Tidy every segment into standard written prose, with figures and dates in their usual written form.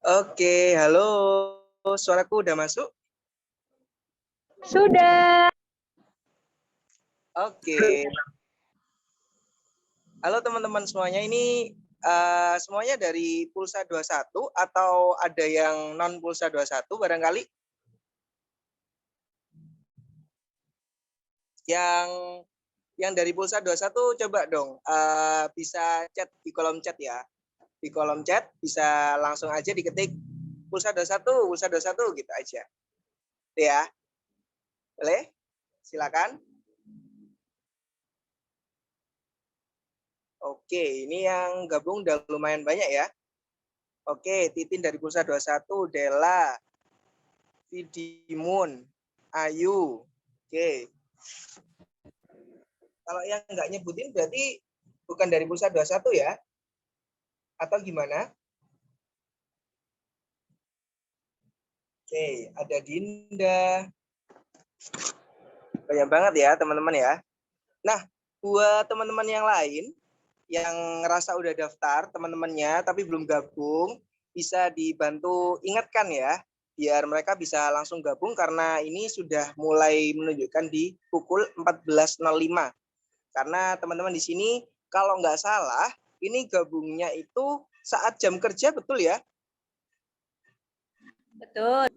Oke, halo. Suaraku udah masuk? Sudah. Oke. Halo teman-teman semuanya, ini semuanya dari Pulsa 21 atau ada yang non Pulsa 21 barangkali? Yang dari Pulsa 21 coba dong bisa chat di kolom chat ya. Di kolom chat bisa langsung aja diketik Pulsa 21, Pulsa 21 gitu aja. Ya. Boleh? Silakan. Oke, ini yang gabung udah lumayan banyak ya. Oke, Titin dari Pulsa 21, Della, Vidimun, Ayu. Oke. Kalau yang nggak nyebutin berarti bukan dari Pulsa 21 ya? Atau gimana? Oke, ada Dinda. Banyak banget ya teman-teman ya. Nah, buat teman-teman yang lain yang ngerasa udah daftar teman-temannya tapi belum gabung, bisa dibantu ingatkan ya, biar mereka bisa langsung gabung karena ini sudah mulai menunjukkan di pukul 14.05. Karena teman-teman di sini kalau nggak salah, ini gabungnya itu saat jam kerja, betul ya? Betul.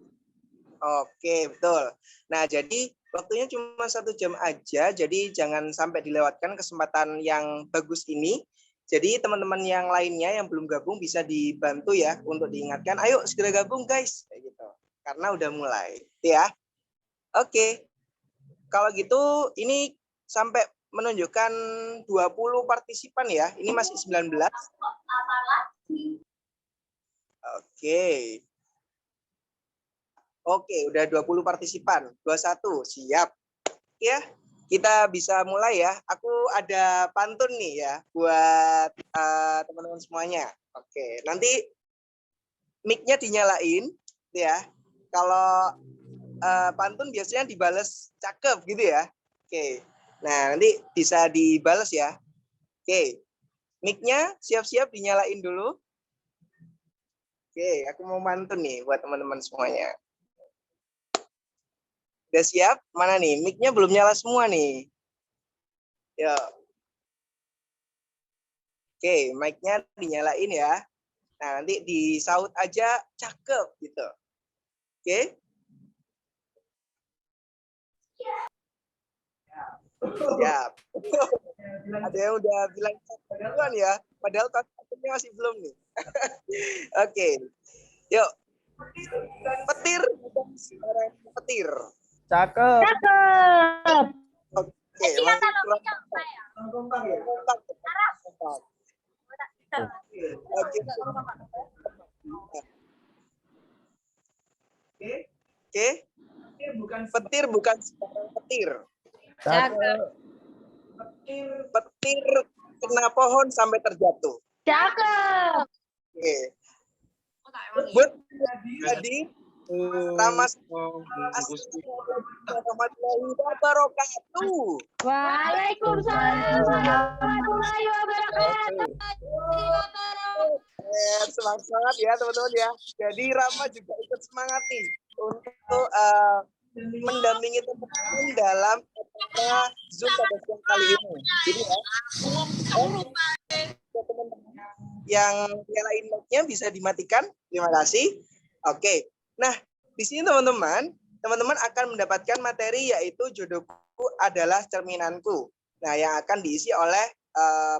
Oke, betul. Nah, jadi waktunya cuma 1 jam aja, jadi jangan sampai dilewatkan kesempatan yang bagus ini. Jadi teman-teman yang lainnya yang belum gabung bisa dibantu ya untuk diingatkan, ayo segera gabung guys, kayak gitu. Karena udah mulai, ya. Oke. Kalau gitu ini sampai menunjukkan 20 partisipan ya. Ini masih 19. Oke. Oke, udah 20 partisipan. 21, siap. Ya, kita bisa mulai ya. Aku ada pantun nih ya buat teman-teman semuanya. Oke, nanti mic-nya dinyalain ya. Kalau pantun biasanya dibales cakep gitu ya. Oke. Nah, nanti bisa dibales ya. Oke. Mic-nya siap-siap dinyalain dulu. Oke, aku mau pantun nih buat teman-teman semuanya. Udah siap? Mana nih? Mic-nya belum nyala semua nih. Yuk. Oke, mic-nya dinyalain ya. Nah, nanti disaut aja cakep gitu. Oke? Siap. Ada yang udah bilang duluan ya, padahal takutnya masih belum nih. Oke. Yuk. Petir bukan sembarang petir. Cakep. Cakep. Oke, Oke. Petir bukan sembarang petir. Cakep. Petir kena pohon sampai terjatuh. Cakep. Oke. Jadi Ramas warahmatullahi wabarakatuh. Waalaikumsalam warahmatullahi wabarakatuh. Semangat ya teman-teman ya. Jadi Rama juga ikut semangat nih untuk mendampingi teman-teman dalam acara Zoom pada siang kali ini. Jadi ya, teman-teman yang nyalain mic-nya bisa dimatikan. Terima kasih. Oke. Nah, di sini teman-teman akan mendapatkan materi yaitu jodohku adalah cerminanku. Nah, yang akan diisi oleh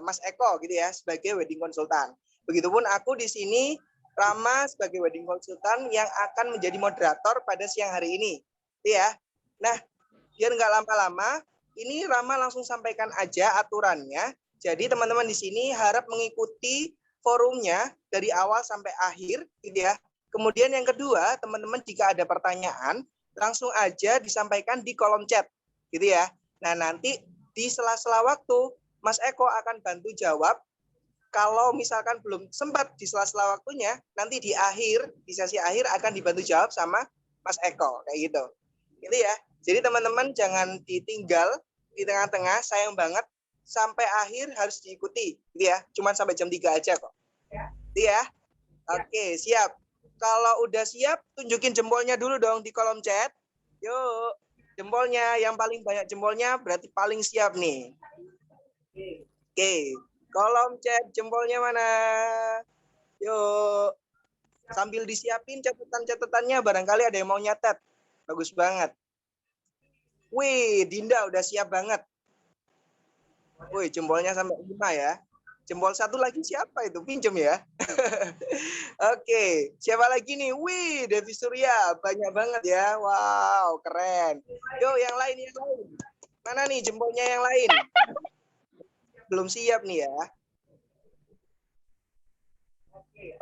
Mas Eko gitu ya sebagai wedding consultant. Begitupun aku di sini Rama sebagai wedding consultant yang akan menjadi moderator pada siang hari ini. Ya. Nah, biar nggak lama-lama, ini Rama langsung sampaikan aja aturannya. Jadi teman-teman di sini harap mengikuti forumnya dari awal sampai akhir gitu ya. Kemudian yang kedua, teman-teman jika ada pertanyaan, langsung aja disampaikan di kolom chat gitu ya. Nah, nanti di sela-sela waktu Mas Eko akan bantu jawab. Kalau misalkan belum sempat di sela-sela waktunya, nanti di akhir, di sesi akhir akan dibantu jawab sama Mas Eko, kayak gitu. Gitu ya. Jadi teman-teman jangan ditinggal di tengah-tengah, sayang banget sampai akhir harus diikuti, gitu ya. Cuman sampai jam 3 aja kok. Gitu ya. Oke, siap. Kalau udah siap, tunjukin jempolnya dulu dong di kolom chat. Yuk, jempolnya. Yang paling banyak jempolnya berarti paling siap nih. Oke, kolom chat jempolnya mana? Yuk. Sambil disiapin catatan-catatannya, barangkali ada yang mau nyatet. Bagus banget. Wih, Dinda udah siap banget. Wih, jempolnya sampai 5 ya. Jempol satu lagi siapa itu? Pinjem ya. Oke, siapa lagi nih? Wih, Devi Surya. Banyak banget ya. Wow, keren. Yo, yang lain, yang lain. Mana nih jempolnya yang lain? Belum siap nih ya.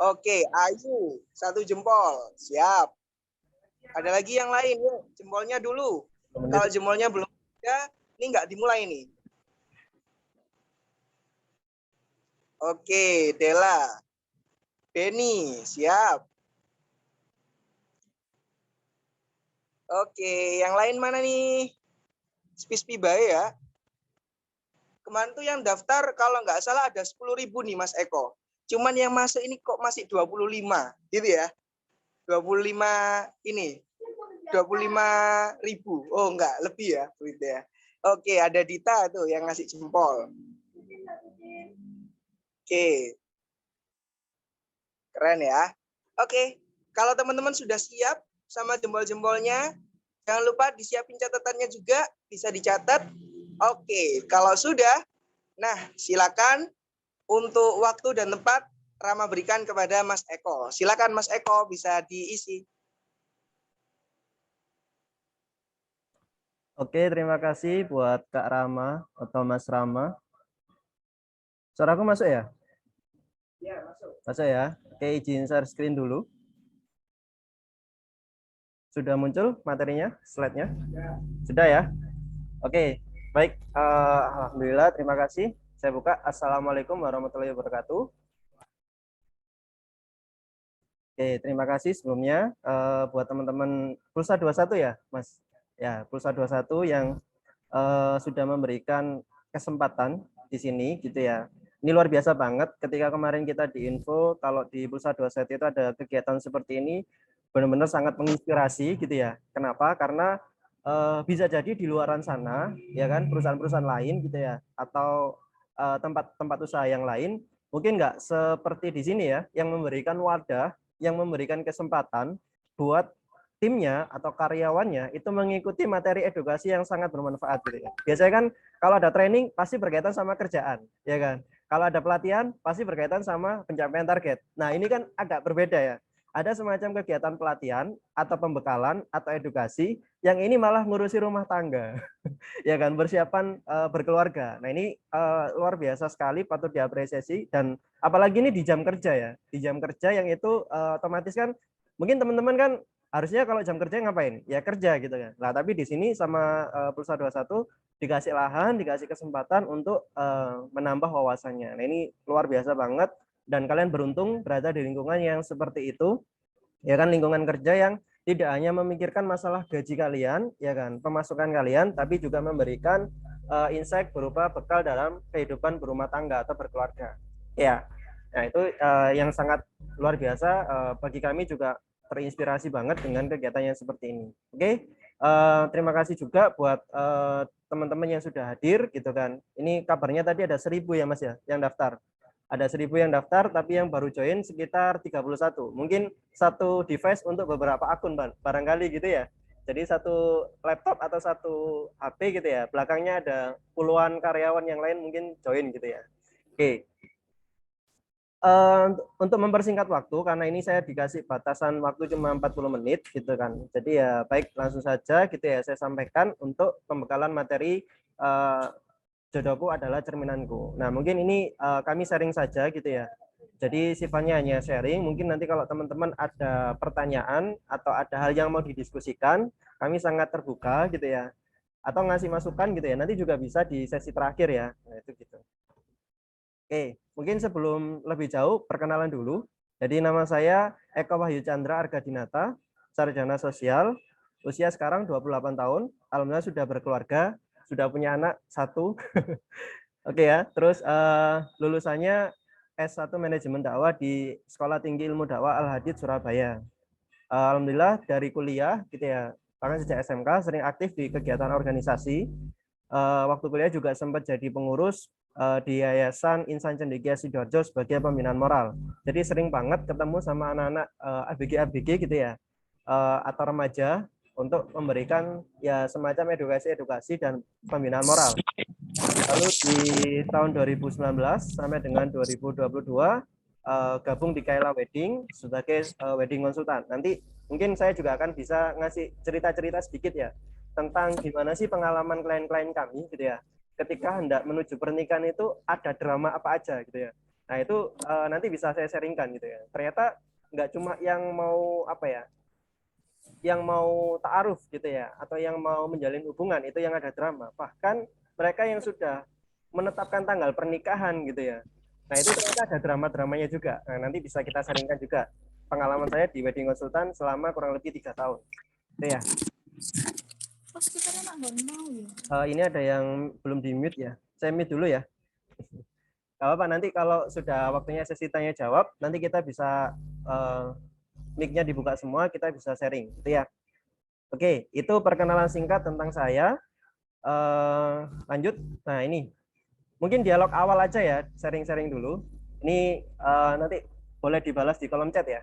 Oke, Ayu. 1 jempol. Siap. Ada lagi yang lain. Yuk, jempolnya dulu. Kalau jempolnya belum ada, ini nggak dimulai nih. Oke, Dela. Benny, siap. Oke, yang lain mana nih? Spispi bae ya. Kemarin tuh yang daftar kalau nggak salah ada 10.000 nih Mas Eko. Cuman yang masuk ini kok masih 25, gitu ya. 25 ini. 25.000. Oh enggak, lebih ya, gitu ya. Oke, ada Dita tuh yang ngasih jempol. Oke. Keren ya. Oke, kalau teman-teman sudah siap sama jempol-jempolnya, jangan lupa disiapin catatannya juga, bisa dicatat. Oke, kalau sudah, nah silakan untuk waktu dan tempat Rama berikan kepada Mas Eko. Silakan Mas Eko, bisa diisi. Oke, terima kasih buat Kak Rama atau Mas Rama. Suaraku masuk ya? Ya, masuk. Masuk ya? Oke, izin share screen dulu. Sudah muncul materinya, slide-nya? Sudah ya? Oke, baik. Alhamdulillah, terima kasih. Saya buka. Assalamualaikum warahmatullahi wabarakatuh. Oke, terima kasih sebelumnya buat teman-teman Pulsa 21 ya, Mas? Ya, Pulsa 21 yang sudah memberikan kesempatan di sini gitu ya. Ini luar biasa banget ketika kemarin kita diinfo kalau di Pulsa 21 itu ada kegiatan seperti ini, benar-benar sangat menginspirasi gitu ya. Kenapa? Karena bisa jadi di luaran sana ya kan perusahaan-perusahaan lain gitu ya atau tempat-tempat usaha yang lain mungkin nggak seperti di sini ya yang memberikan wadah, yang memberikan kesempatan buat timnya atau karyawannya itu mengikuti materi edukasi yang sangat bermanfaat gitu ya. Biasanya kan kalau ada training pasti berkaitan sama kerjaan, ya kan? Kalau ada pelatihan pasti berkaitan sama pencapaian target. Nah, ini kan agak berbeda ya. Ada semacam kegiatan pelatihan atau pembekalan atau edukasi yang ini malah ngurusi rumah tangga. Ya kan, persiapan berkeluarga. Nah, ini luar biasa sekali, patut diapresiasi dan apalagi ini di jam kerja ya. Di jam kerja yang itu otomatis kan mungkin teman-teman kan harusnya kalau jam kerja ngapain? Ya kerja gitu kan. Nah, tapi di sini sama Pulsa 21 dikasih lahan, dikasih kesempatan untuk menambah wawasannya. Nah, ini luar biasa banget dan kalian beruntung berada di lingkungan yang seperti itu. Ya kan, lingkungan kerja yang tidak hanya memikirkan masalah gaji kalian, ya kan, pemasukan kalian, tapi juga memberikan insight berupa bekal dalam kehidupan berumah tangga atau berkeluarga. Ya, nah itu yang sangat luar biasa bagi kami juga terinspirasi banget dengan kegiatan yang seperti ini. Oke, terima kasih juga buat teman-teman yang sudah hadir gitu kan. Ini kabarnya tadi ada 1.000 ya Mas ya yang daftar. Ada 1.000 yang daftar, tapi yang baru join sekitar 31. Mungkin satu device untuk beberapa akun, barangkali gitu ya. Jadi satu laptop atau satu HP gitu ya. Belakangnya ada puluhan karyawan yang lain mungkin join gitu ya. Oke. Untuk mempersingkat waktu, karena ini saya dikasih batasan waktu cuma 40 menit gitu kan. Jadi ya baik langsung saja gitu ya saya sampaikan untuk pembekalan materi jodohku adalah cerminanku. Nah, mungkin ini kami sharing saja gitu ya. Jadi sifatnya hanya sharing. Mungkin nanti kalau teman-teman ada pertanyaan atau ada hal yang mau didiskusikan, kami sangat terbuka gitu ya. Atau ngasih masukan gitu ya. Nanti juga bisa di sesi terakhir ya. Nah, itu gitu. Oke, mungkin sebelum lebih jauh perkenalan dulu. Jadi nama saya Eko Wahyu Chandra Argadinata, sarjana sosial, usia sekarang 28 tahun, alhamdulillah sudah berkeluarga, sudah punya anak 1. Oke ya, terus lulusannya S1 Manajemen Dakwah di Sekolah Tinggi Ilmu Dakwah Al-Hadid Surabaya. Alhamdulillah dari kuliah gitu ya, bahkan sejak SMK sering aktif di kegiatan organisasi. Waktu kuliah juga sempat jadi pengurus di Yayasan Insan Cendekia Sidoarjo sebagai pembinaan moral. Jadi sering banget ketemu sama anak-anak ABG gitu ya, atau remaja untuk memberikan ya semacam edukasi dan pembinaan moral. Lalu di tahun 2019 sampai dengan 2022 gabung di Kaila Wedding sebagai wedding konsultan. Nanti mungkin saya juga akan bisa ngasih cerita-cerita sedikit ya tentang gimana sih pengalaman klien-klien kami gitu ya. Ketika hendak menuju pernikahan itu ada drama apa aja gitu ya. Nah itu nanti bisa saya sharingkan gitu ya. Ternyata nggak cuma yang mau apa ya, yang mau ta'aruf gitu ya, atau yang mau menjalin hubungan itu yang ada drama. Bahkan mereka yang sudah menetapkan tanggal pernikahan gitu ya. Nah itu ternyata ada drama-dramanya juga. Nah, nanti bisa kita sharingkan juga pengalaman saya di wedding konsultan selama kurang lebih 3 tahun. Itu ya. Ini ada yang belum di mute ya. Saya mute dulu ya. Gak apa-apa, nanti kalau sudah waktunya sesi tanya jawab, nanti kita bisa mic-nya dibuka semua, kita bisa sharing. Gitu ya. Oke, itu perkenalan singkat tentang saya. Lanjut. Nah ini mungkin dialog awal aja ya, sharing-sharing dulu. Ini nanti boleh dibalas di kolom chat ya.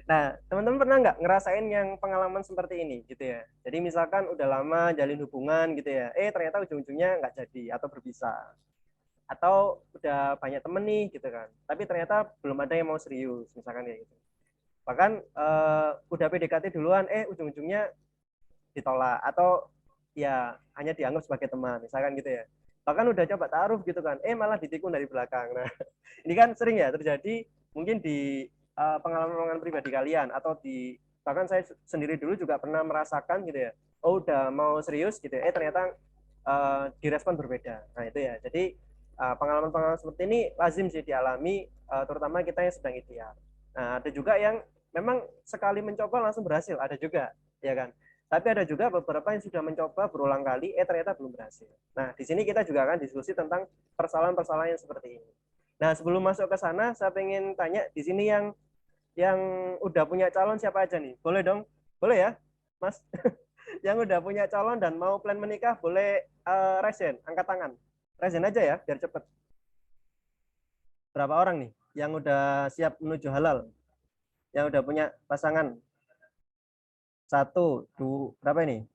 Nah, teman-teman pernah nggak ngerasain yang pengalaman seperti ini gitu ya? Jadi misalkan udah lama jalin hubungan gitu ya, ternyata ujung-ujungnya nggak jadi atau berpisah. Atau udah banyak temen nih gitu kan, tapi ternyata belum ada yang mau serius, misalkan kayak gitu. Bahkan udah PDKT duluan, ujung-ujungnya ditolak atau ya hanya dianggap sebagai teman, misalkan gitu ya. Bahkan udah coba taruh gitu kan, malah ditikung dari belakang. Nah, ini kan sering ya terjadi mungkin di pengalaman pribadi kalian atau di bahkan saya sendiri dulu juga pernah merasakan gitu ya. Oh, udah mau serius gitu ya, ternyata direspon berbeda. Nah, itu ya. Jadi pengalaman-pengalaman seperti ini lazim sih dialami terutama kita yang sedang ikhtiar. Nah, ada juga yang memang sekali mencoba langsung berhasil, ada juga, ya kan? Tapi ada juga beberapa yang sudah mencoba berulang kali, ternyata belum berhasil. Nah, di sini kita juga akan diskusi tentang persoalan-persoalan yang seperti ini. Nah, sebelum masuk ke sana, saya pengen tanya di sini yang udah punya calon siapa aja nih? Boleh dong? Boleh ya, Mas? Yang udah punya calon dan mau plan menikah, boleh raise hand, angkat tangan. Raise hand aja ya, biar cepet. Berapa orang nih yang udah siap menuju halal? Yang udah punya pasangan? 1, 2, berapa ini?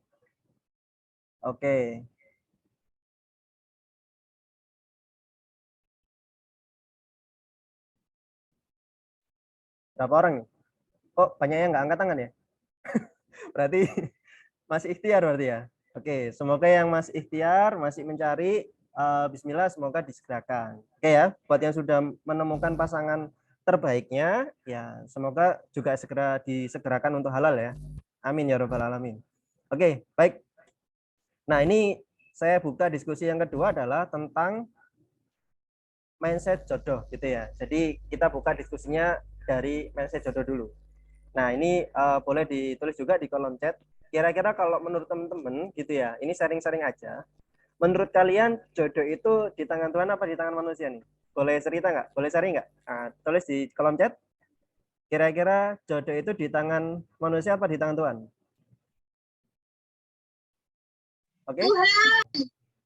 Oke. Berapa orang nih? Kok banyak yang nggak angkat tangan ya? Berarti masih ikhtiar berarti ya. Oke, semoga yang masih ikhtiar, masih mencari, bismillah semoga disegerakan. Oke ya, buat yang sudah menemukan pasangan terbaiknya, ya semoga juga segera disegerakan untuk halal ya. Amin ya robbal alamin. Oke, baik. Nah ini saya buka diskusi yang kedua adalah tentang mindset jodoh gitu ya. Jadi kita buka diskusinya dari mindset jodoh dulu. Nah ini boleh ditulis juga di kolom chat. Kira-kira kalau menurut teman-teman gitu ya, ini sharing-sharing aja. Menurut kalian jodoh itu di tangan Tuhan apa di tangan manusia nih? Boleh cerita nggak? Boleh sharing nggak? Nah, tulis di kolom chat. Kira-kira jodoh itu di tangan manusia apa di tangan Tuhan? Oke?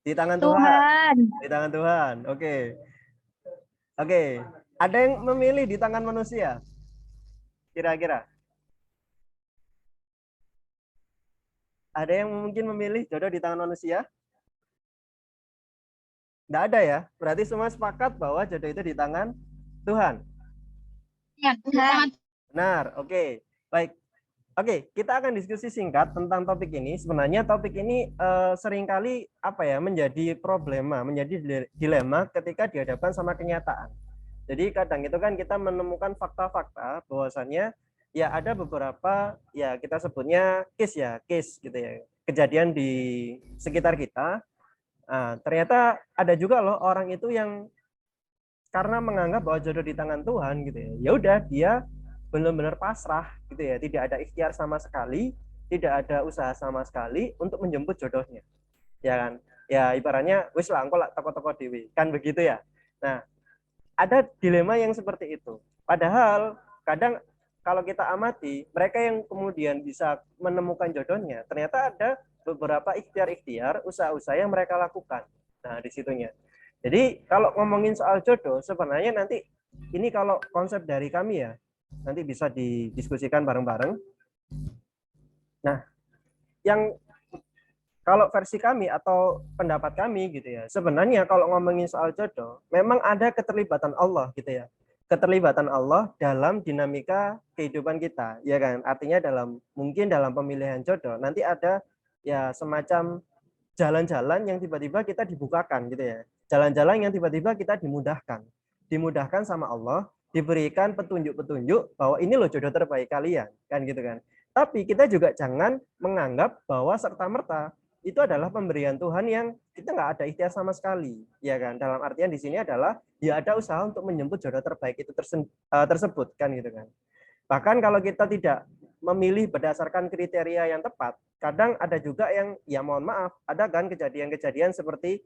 Di tangan Tuhan. Tuhan. Di tangan Tuhan. Oke. Oke. Ada yang memilih di tangan manusia? Kira-kira? Ada yang mungkin memilih jodoh di tangan manusia? Nggak ada ya? Berarti semua sepakat bahwa jodoh itu di tangan Tuhan. Tuhan. Benar, oke. Baik. Oke, kita akan diskusi singkat tentang topik ini. Sebenarnya topik ini seringkali apa ya menjadi problema, menjadi dilema ketika dihadapkan sama kenyataan. Jadi kadang itu kan kita menemukan fakta-fakta bahwasannya ya ada beberapa ya kita sebutnya case gitu ya, kejadian di sekitar kita. Nah, ternyata ada juga loh orang itu yang karena menganggap bahwa jodoh di tangan Tuhan gitu ya. Ya udah dia benar-benar pasrah gitu ya, tidak ada ikhtiar sama sekali, tidak ada usaha sama sekali untuk menjemput jodohnya. Ya kan? Ya ibaratnya wis lah engko lak toko-toko dhewe. Kan begitu ya. Nah, ada dilema yang seperti itu. Padahal kadang kalau kita amati, mereka yang kemudian bisa menemukan jodohnya, ternyata ada beberapa ikhtiar-ikhtiar, usaha-usaha yang mereka lakukan. Nah, di situnya. Jadi kalau ngomongin soal jodoh, sebenarnya nanti ini kalau konsep dari kami ya, nanti bisa didiskusikan bareng-bareng. Nah, yang kalau versi kami atau pendapat kami gitu ya, sebenarnya kalau ngomongin soal jodoh, memang ada keterlibatan Allah gitu ya. Keterlibatan Allah dalam dinamika kehidupan kita, ya kan? Artinya mungkin dalam pemilihan jodoh nanti ada ya semacam jalan-jalan yang tiba-tiba kita dibukakan gitu ya. Jalan-jalan yang tiba-tiba kita dimudahkan. Dimudahkan sama Allah, diberikan petunjuk-petunjuk bahwa ini loh jodoh terbaik kalian, kan gitu kan. Tapi kita juga jangan menganggap bahwa serta-merta itu adalah pemberian Tuhan yang kita nggak ada ikhtiar sama sekali, ya kan? Dalam artian di sini adalah ya ada usaha untuk menjemput jodoh terbaik itu tersebut, kan gitu kan. Bahkan kalau kita tidak memilih berdasarkan kriteria yang tepat, kadang ada juga yang ya mohon maaf, ada kan kejadian-kejadian seperti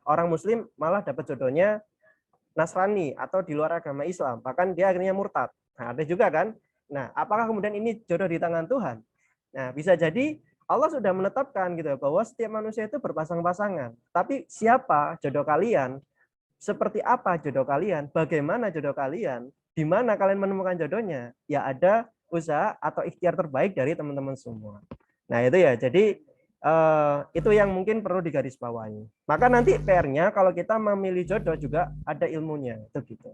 orang Muslim malah dapat jodohnya Nasrani atau di luar agama Islam, bahkan dia akhirnya murtad. Nah, ada juga kan. Nah, apakah kemudian ini jodoh di tangan Tuhan? Nah, bisa jadi Allah sudah menetapkan gitu bahwa setiap manusia itu berpasang-pasangan. Tapi siapa jodoh kalian? Seperti apa jodoh kalian? Bagaimana jodoh kalian? Di mana kalian menemukan jodohnya? Ya ada usaha atau ikhtiar terbaik dari teman-teman semua. Nah, itu ya. Jadi itu yang mungkin perlu digarisbawahi. Maka nanti PR-nya kalau kita memilih jodoh juga ada ilmunya, itu gitu.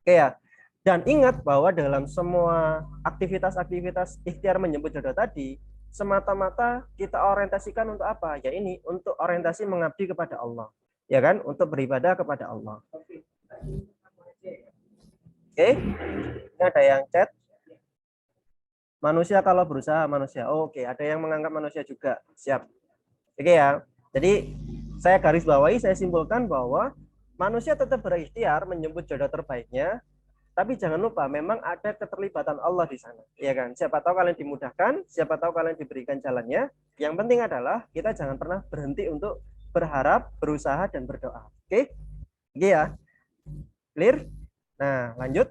Oke ya. Dan ingat bahwa dalam semua aktivitas-aktivitas ikhtiar menjemput jodoh tadi, semata-mata kita orientasikan untuk apa? Ya ini, untuk orientasi mengabdi kepada Allah. Ya kan? Untuk beribadah kepada Allah. Oke. Ini ada yang chat. Manusia kalau berusaha manusia. Oh, oke, ada yang menganggap manusia juga. Siap. Oke ya. Jadi saya garis bawahi, saya simpulkan bahwa manusia tetap berikhtiar menjemput jodoh terbaiknya, tapi jangan lupa memang ada keterlibatan Allah di sana. Ya kan? Siapa tahu kalian dimudahkan, siapa tahu kalian diberikan jalannya. Yang penting adalah kita jangan pernah berhenti untuk berharap, berusaha dan berdoa. Oke? Oke ya. Clear? Nah, lanjut.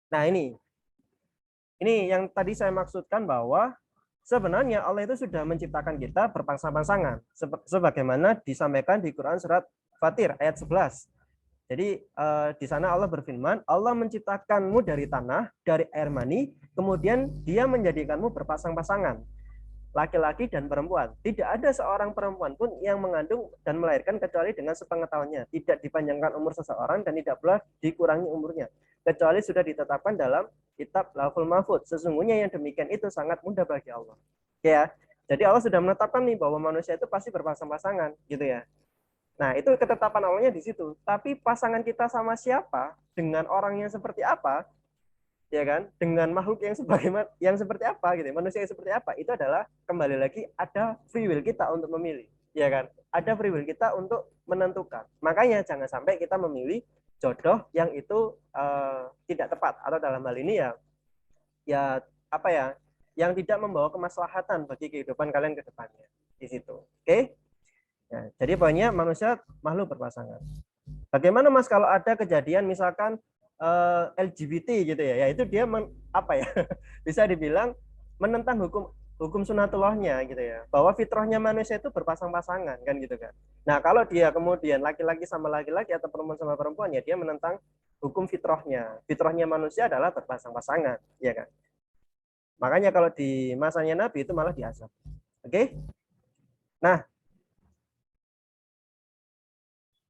Nah, ini yang tadi saya maksudkan bahwa sebenarnya Allah itu sudah menciptakan kita berpasang-pasangan sebagaimana disampaikan di Quran surat Fatir ayat 11. Jadi di sana Allah berfirman, Allah menciptakanmu dari tanah, dari air mani, kemudian Dia menjadikanmu berpasang-pasangan, laki-laki dan perempuan. Tidak ada seorang perempuan pun yang mengandung dan melahirkan kecuali dengan sepengetahuannya. Tidak dipanjangkan umur seseorang dan tidak pula dikurangi umurnya, kecuali sudah ditetapkan dalam kitab Lauhul Mahfuz. Sesungguhnya yang demikian itu sangat mudah bagi Allah. Ya, jadi Allah sudah menetapkan nih bahwa manusia itu pasti berpasang-pasangan, gitu ya. Nah, itu ketetapan Allahnya di situ. Tapi pasangan kita sama siapa, dengan orang yang seperti apa, ya kan? Dengan makhluk yang sebagaimana yang seperti apa gitu, manusia yang seperti apa, itu adalah kembali lagi ada free will kita untuk memilih, ya kan? Ada free will kita untuk menentukan. Makanya jangan sampai kita memilih jodoh yang itu tidak tepat, atau dalam hal ini ya apa ya, yang tidak membawa kemaslahatan bagi kehidupan kalian ke depannya di situ. Oke? Ya, jadi pokoknya manusia makhluk berpasangan. Bagaimana Mas kalau ada kejadian misalkan LGBT gitu ya, itu dia apa ya? Bisa dibilang menentang hukum sunatullahnya gitu ya, bahwa fitrahnya manusia itu berpasang-pasangan kan gitu kan. Nah, kalau dia kemudian laki-laki sama laki-laki atau perempuan sama perempuan, ya dia menentang hukum fitrahnya. Fitrahnya manusia adalah berpasang-pasangan, ya kan. Makanya kalau di masanya Nabi itu malah diazab. Oke?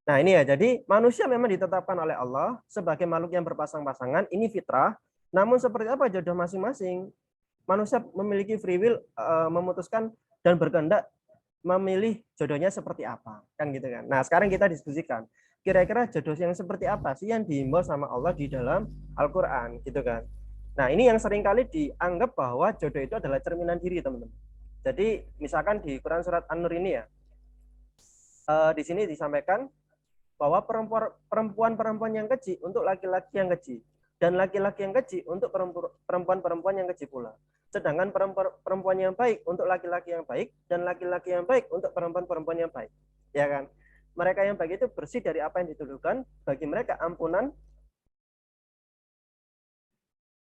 Nah ini ya, jadi manusia memang ditetapkan oleh Allah sebagai makhluk yang berpasang-pasangan, ini fitrah. Namun seperti apa jodoh masing-masing? Manusia memiliki free will memutuskan dan berkehendak memilih jodohnya seperti apa, kan gitu kan. Nah sekarang kita diskusikan, kira-kira jodoh yang seperti apa sih yang dihimbau sama Allah di dalam Al-Quran, gitu kan. Nah ini yang seringkali dianggap bahwa jodoh itu adalah cerminan diri, teman-teman. Jadi misalkan di Quran surat An-Nur ini ya, di sini disampaikan bahwa perempuan-perempuan yang keji untuk laki-laki yang keji, dan laki-laki yang keji untuk perempuan-perempuan yang keji pula. Sedangkan perempuan yang baik untuk laki-laki yang baik dan laki-laki yang baik untuk perempuan-perempuan yang baik. Ya kan? Mereka yang baik itu bersih dari apa yang dituduhkan, bagi mereka ampunan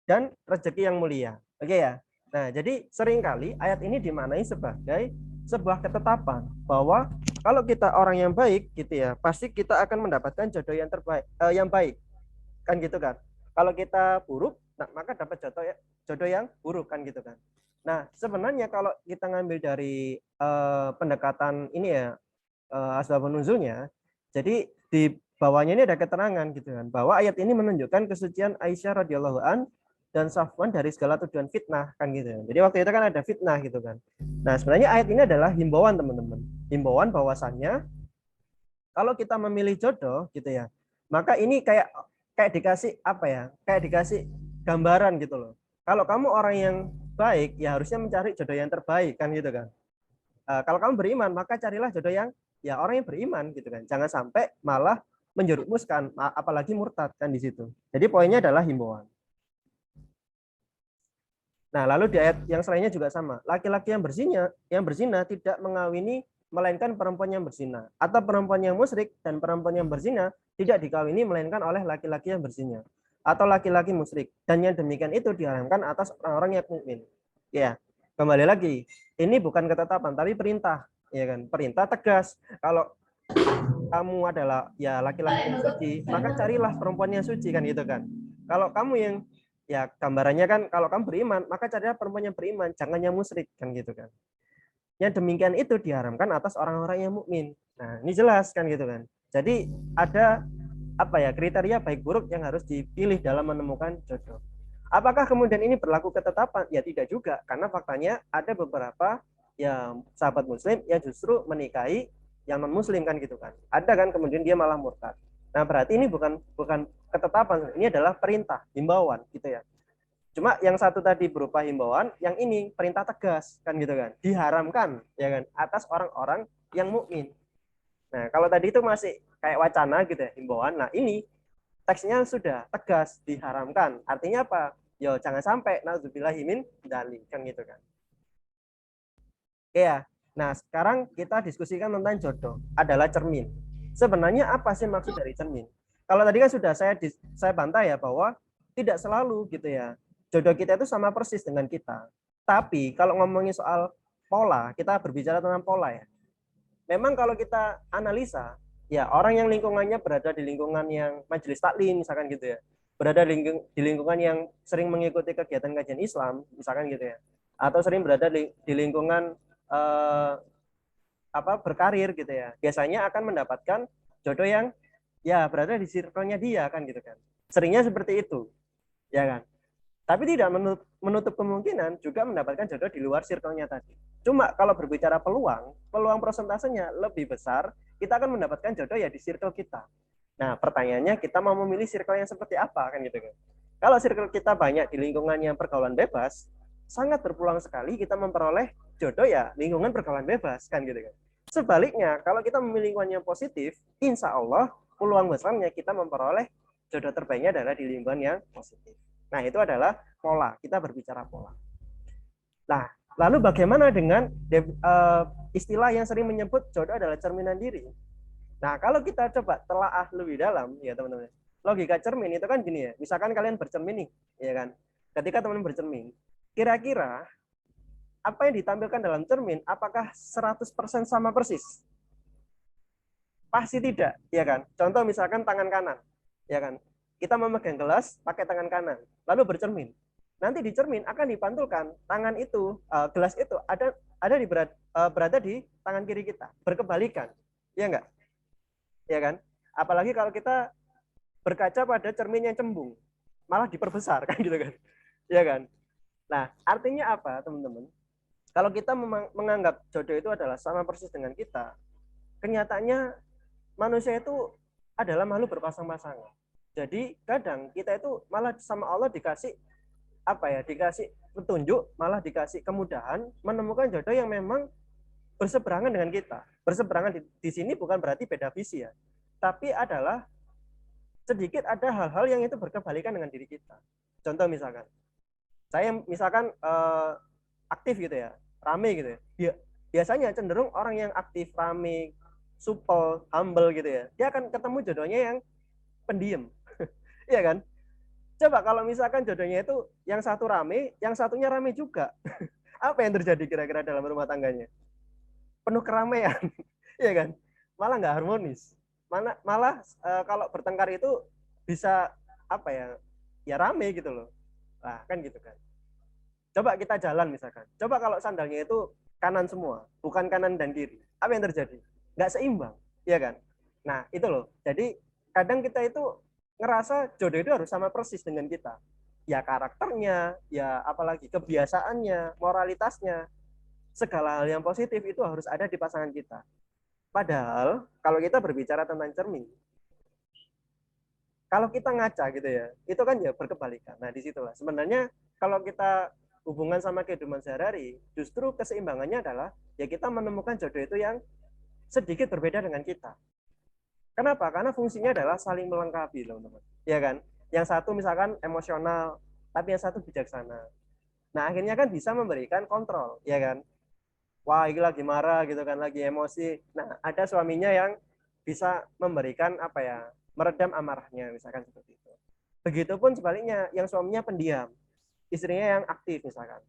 dan rezeki yang mulia. Oke ya. Nah, jadi seringkali ayat ini dimaknai sebagai sebuah ketetapan bahwa kalau kita orang yang baik gitu ya, pasti kita akan mendapatkan jodoh yang terbaik, yang baik. Kan gitu kan. Kalau kita buruk, nah, maka dapat jodoh yang buruk kan gitu kan. Nah, sebenarnya kalau kita ngambil dari pendekatan ini ya, asbabun nuzulnya, jadi di bawahnya ini ada keterangan gitu kan, bahwa ayat ini menunjukkan kesucian Aisyah radhiyallahu an dan Safwan dari segala tujuan fitnah kan gitu. Jadi waktu itu kan ada fitnah gitu kan. Nah, sebenarnya ayat ini adalah himbauan teman-teman. Himbauan bahwasannya kalau kita memilih jodoh gitu ya, maka ini kayak dikasih apa ya? Kayak dikasih gambaran gitu loh. Kalau kamu orang yang baik, ya harusnya mencari jodoh yang terbaik kan gitu kan. Kalau kamu beriman, maka carilah jodoh yang ya orang yang beriman gitu kan. Jangan sampai malah menjerumuskan, apalagi murtad kan di situ. Jadi poinnya adalah himbauan. Nah, lalu di ayat yang selainnya juga sama. Laki-laki yang berzina tidak mengawini melainkan perempuan yang berzina, atau perempuan yang musyrik dan perempuan yang berzina tidak dikawini melainkan oleh laki-laki yang berzina atau laki-laki musyrik, dan yang demikian itu diharamkan atas orang-orang yang mukmin. Ya, kembali lagi, ini bukan ketetapan tapi perintah, ya kan? Perintah tegas. Kalau kamu adalah ya laki-laki yang suci, maka carilah perempuan yang suci kan gitu kan. Kalau kamu yang ya gambarannya kan kalau kamu beriman, maka carilah perempuan yang beriman, jangan yang musyrik kan gitu kan. Yang demikian itu diharamkan atas orang-orang yang mukmin. Nah, ini jelas kan gitu kan. Jadi ada apa ya kriteria baik buruk yang harus dipilih dalam menemukan jodoh. Apakah kemudian ini berlaku ketetapan? Ya tidak juga, karena faktanya ada beberapa ya sahabat muslim yang justru menikahi yang non muslim kan gitu kan. Ada kan kemudian dia malah murtad. Nah, berarti ini bukan ketetapan, ini adalah perintah, himbauan gitu ya. Cuma yang satu tadi berupa himbauan, yang ini perintah tegas kan gitu kan. Diharamkan ya kan atas orang-orang yang mukmin. Nah, kalau tadi itu masih kayak wacana gitu ya, himbauan. Nah, ini teksnya sudah tegas diharamkan. Artinya apa? Yo, jangan sampai nauzubillahi min dzalik kan gitu kan. Oke ya. Nah, sekarang kita diskusikan tentang jodoh adalah cermin. Sebenarnya apa sih maksud dari cermin? Kalau tadi kan sudah saya bantah ya bahwa tidak selalu gitu ya. Jodoh kita itu sama persis dengan kita. Tapi kalau ngomongin soal pola, kita berbicara tentang pola ya. Memang kalau kita analisa, ya orang yang lingkungannya berada di lingkungan yang majelis taklim misalkan gitu ya. Berada di lingkungan yang sering mengikuti kegiatan kajian Islam misalkan gitu ya. Atau sering berada di lingkungan berkarir gitu ya. Biasanya akan mendapatkan jodoh yang ya berada di circle-nya dia kan gitu kan. Seringnya seperti itu. Ya kan? Tapi tidak menutup kemungkinan juga mendapatkan jodoh di luar circle-nya tadi. Cuma kalau berbicara peluang persentasenya lebih besar, kita akan mendapatkan jodoh ya di circle kita. Nah, pertanyaannya kita mau memilih circle yang seperti apa kan gitu kan. Kalau circle kita banyak di lingkungan yang pergaulan bebas, sangat berpeluang sekali kita memperoleh jodoh ya lingkungan pergaulan bebas kan gitu kan. Sebaliknya, kalau kita memilih lingkungan yang positif, insya Allah peluang besarnya kita memperoleh jodoh terbaiknya adalah di lingkungan yang positif. Nah, itu adalah pola. Kita berbicara pola. Nah, lalu bagaimana dengan istilah yang sering menyebut jodoh adalah cerminan diri? Nah, kalau kita coba telaah lebih dalam, ya teman-teman. Logika cermin itu kan gini ya. Misalkan kalian bercermin nih, ya kan? Ketika teman-teman bercermin, kira-kira apa yang ditampilkan dalam cermin, apakah 100% sama persis? Pasti tidak, ya kan? Contoh misalkan tangan kanan, ya kan? Kita memegang gelas pakai tangan kanan, lalu bercermin. Nanti di cermin akan dipantulkan tangan itu, gelas itu berada di tangan kiri kita, berkebalikan, ya enggak? Ya kan? Apalagi kalau kita berkaca pada cermin yang cembung, malah diperbesar kan gitu kan? Ya kan? Nah, artinya apa, teman-teman? Kalau kita menganggap jodoh itu adalah sama persis dengan kita, kenyataannya manusia itu adalah makhluk berpasang-pasangan. Jadi kadang kita itu malah sama Allah dikasih dikasih petunjuk, malah dikasih kemudahan menemukan jodoh yang memang berseberangan dengan kita. Berseberangan di sini bukan berarti beda visi ya, tapi adalah sedikit ada hal-hal yang itu berkebalikan dengan diri kita. Contoh misalkan, Saya misalkan aktif gitu ya, rame gitu ya. Biasanya cenderung orang yang aktif, rame, supel, humble gitu ya, dia akan ketemu jodohnya yang pendiam. Iya kan? Coba kalau misalkan jodohnya itu yang satu rame, yang satunya rame juga. Apa yang terjadi kira-kira dalam rumah tangganya? Penuh keramaian. Iya kan? Malah nggak harmonis. Malah kalau bertengkar itu bisa apa ya? Ya rame gitu loh. Nah, kan gitu kan. Coba kita jalan misalkan. Coba kalau sandalnya itu kanan semua, bukan kanan dan kiri. Apa yang terjadi? Nggak seimbang, ya kan? Nah, itu loh. Jadi kadang kita itu ngerasa jodoh itu harus sama persis dengan kita. Ya karakternya, ya apalagi kebiasaannya, moralitasnya, segala hal yang positif itu harus ada di pasangan kita. Padahal kalau kita berbicara tentang cermin, kalau kita ngaca gitu ya, itu kan ya berkebalikan. Nah, disitulah sebenarnya kalau kita hubungan sama kehidupan sehari-hari, justru keseimbangannya adalah ya kita menemukan jodoh itu yang sedikit berbeda dengan kita. Kenapa? Karena fungsinya adalah saling melengkapi, teman-teman. Ya kan? Yang satu misalkan emosional, tapi yang satu bijaksana. Nah, akhirnya kan bisa memberikan kontrol, ya kan? Wah, ini lagi marah gitu kan, lagi emosi. Nah, ada suaminya yang bisa memberikan apa ya, meredam amarahnya, misalkan seperti itu. Begitupun sebaliknya, yang suaminya pendiam, istrinya yang aktif misalkan.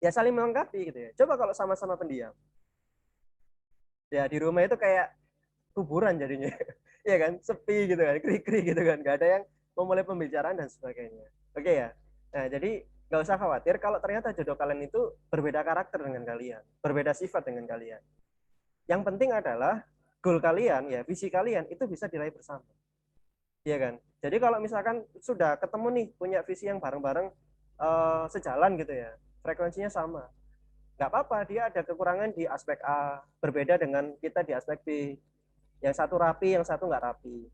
Ya saling melengkapi gitu ya. Coba kalau sama-sama pendiam. Ya di rumah itu kayak kuburan jadinya. Iya kan? Sepi gitu kan, krik-krik gitu kan. Gak ada yang memulai pembicaraan dan sebagainya. Oke ya. Nah, jadi nggak usah khawatir kalau ternyata jodoh kalian itu berbeda karakter dengan kalian, berbeda sifat dengan kalian. Yang penting adalah goal kalian, ya visi kalian itu bisa diraih bersama. Iya kan? Jadi kalau misalkan sudah ketemu nih punya visi yang bareng-bareng sejalan gitu ya, frekuensinya sama. Nggak apa-apa, dia ada kekurangan di aspek A, berbeda dengan kita di aspek B. Yang satu rapi, yang satu nggak rapi.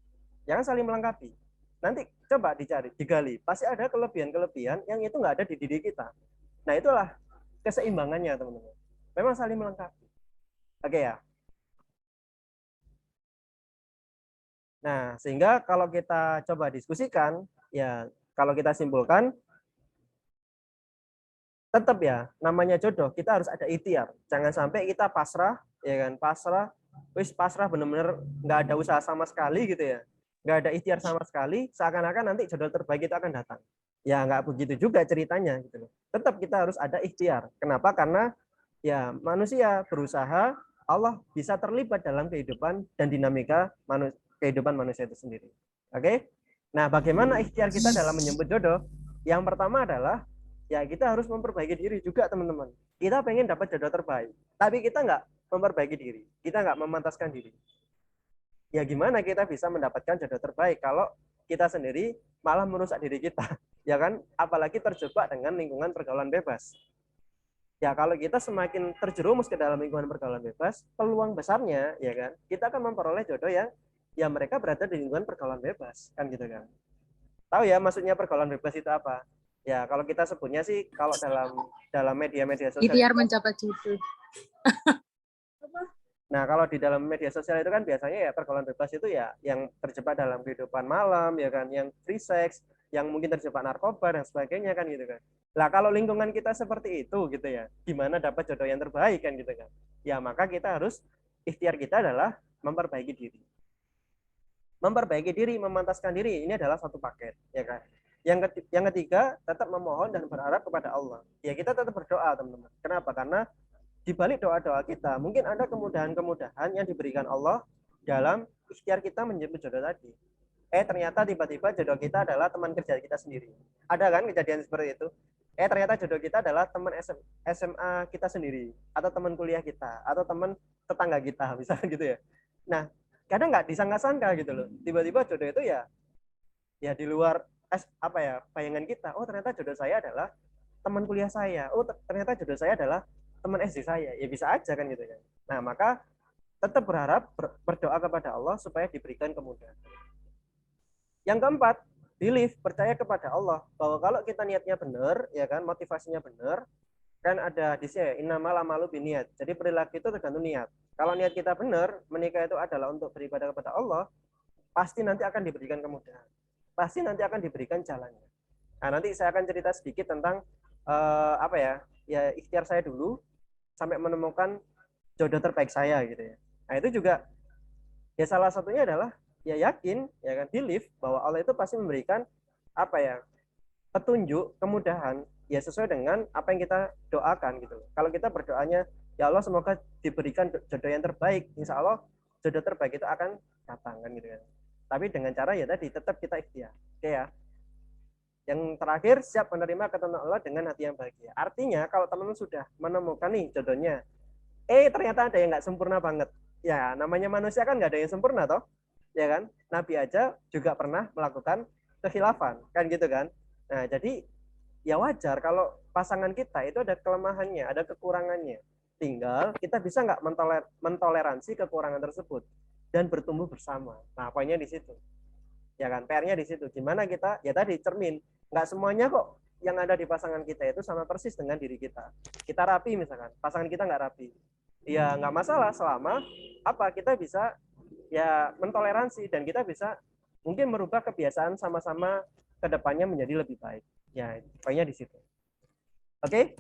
Jangan saling melengkapi. Nanti coba dicari, digali. Pasti ada kelebihan-kelebihan yang itu nggak ada di diri kita. Nah, itulah keseimbangannya, teman-teman. Memang saling melengkapi. Oke ya? Nah, sehingga kalau kita coba diskusikan, ya kalau kita simpulkan, tetap ya, namanya jodoh, kita harus ada ikhtiar. Jangan sampai kita pasrah, ya kan, pasrah benar-benar nggak ada usaha sama sekali gitu ya. Nggak ada ikhtiar sama sekali, seakan-akan nanti jodoh terbaik itu akan datang. Ya nggak begitu juga ceritanya gitu loh. Tetap kita harus ada ikhtiar. Kenapa? Karena ya manusia berusaha, Allah bisa terlibat dalam kehidupan dan dinamika kehidupan manusia itu sendiri. Oke? Nah, bagaimana ikhtiar kita dalam menyebut jodoh? Yang pertama adalah ya kita harus memperbaiki diri juga, teman-teman. Kita pengen dapat jodoh terbaik, tapi kita nggak memperbaiki diri, kita nggak memantaskan diri. Ya gimana kita bisa mendapatkan jodoh terbaik kalau kita sendiri malah merusak diri kita, ya kan? Apalagi terjebak dengan lingkungan pergaulan bebas. Ya kalau kita semakin terjerumus ke dalam lingkungan pergaulan bebas, peluang besarnya ya kan, kita akan memperoleh jodoh yang ya mereka berada di lingkungan pergaulan bebas, kan gitu kan. Tahu ya maksudnya pergaulan bebas itu apa? Ya kalau kita sebutnya sih kalau dalam media-media sosial. Ikhtiar mencapai jodoh. Nah, kalau di dalam media sosial itu kan biasanya ya pergaulan bebas itu ya yang terjebak dalam kehidupan malam ya kan, yang free sex, yang mungkin terjebak narkoba dan sebagainya kan gitu kan. Lah kalau lingkungan kita seperti itu gitu ya, gimana dapat jodoh yang terbaik kan gitu kan. Ya maka kita harus ikhtiar kita adalah memperbaiki diri. Memperbaiki diri, memantaskan diri ini adalah satu paket ya kan. Yang ketiga tetap memohon dan berharap kepada Allah. Ya kita tetap berdoa teman-teman. Kenapa? Karena di balik doa-doa kita, mungkin ada kemudahan-kemudahan yang diberikan Allah dalam ikhtiar kita menjemput jodoh tadi. Ternyata tiba-tiba jodoh kita adalah teman kerja kita sendiri. Ada kan kejadian seperti itu? Ternyata jodoh kita adalah teman SMA kita sendiri, atau teman kuliah kita, atau teman tetangga kita, misalnya gitu ya. Nah, kadang nggak disangka-sangka gitu loh. Tiba-tiba jodoh itu ya di luar apa ya bayangan kita. Oh ternyata jodoh saya adalah teman kuliah saya. Oh ternyata jodoh saya adalah teman SD saya, ya bisa aja kan gitu kan. Nah maka tetap berharap berdoa kepada Allah supaya diberikan kemudahan. Yang keempat, believe, percaya kepada Allah bahwa kalau kita niatnya benar, ya kan, motivasinya benar, kan ada di sini innamal amalu biniat. Jadi perilaku itu tergantung niat. Kalau niat kita benar, menikah itu adalah untuk beribadah kepada Allah, pasti nanti akan diberikan kemudahan. Pasti nanti akan diberikan jalannya. Nah, nanti saya akan cerita sedikit tentang apa ya, ya ikhtiar saya dulu sampai menemukan jodoh terbaik saya gitu ya. Nah itu juga ya salah satunya adalah ya yakin ya kan, believe bahwa Allah itu pasti memberikan apa ya, petunjuk, kemudahan ya sesuai dengan apa yang kita doakan gitu. Kalau kita berdoanya ya Allah semoga diberikan jodoh yang terbaik, insya Allah jodoh terbaik itu akan datang kan gitu kan. Tapi dengan cara ya tadi tetap kita ikhtiar. Oke ya. Yang terakhir, siap menerima ketentuan Allah dengan hati yang bahagia. Artinya kalau teman-teman sudah menemukan nih jodohnya, ternyata ada yang nggak sempurna banget. Ya namanya manusia kan nggak ada yang sempurna toh, ya kan? Nabi aja juga pernah melakukan kekhilafan, kan gitu kan? Nah jadi ya wajar kalau pasangan kita itu ada kelemahannya, ada kekurangannya. Tinggal kita bisa nggak mentoleransi kekurangan tersebut dan bertumbuh bersama. Nah poinnya di situ, ya kan? PR-nya di situ. Gimana kita ya tadi cermin, nggak semuanya kok yang ada di pasangan kita itu sama persis dengan diri kita. Kita rapi misalkan, pasangan kita nggak rapi, ya nggak masalah selama apa kita bisa ya mentoleransi dan kita bisa mungkin merubah kebiasaan sama-sama ke depannya menjadi lebih baik. Ya, poinnya di situ. Oke.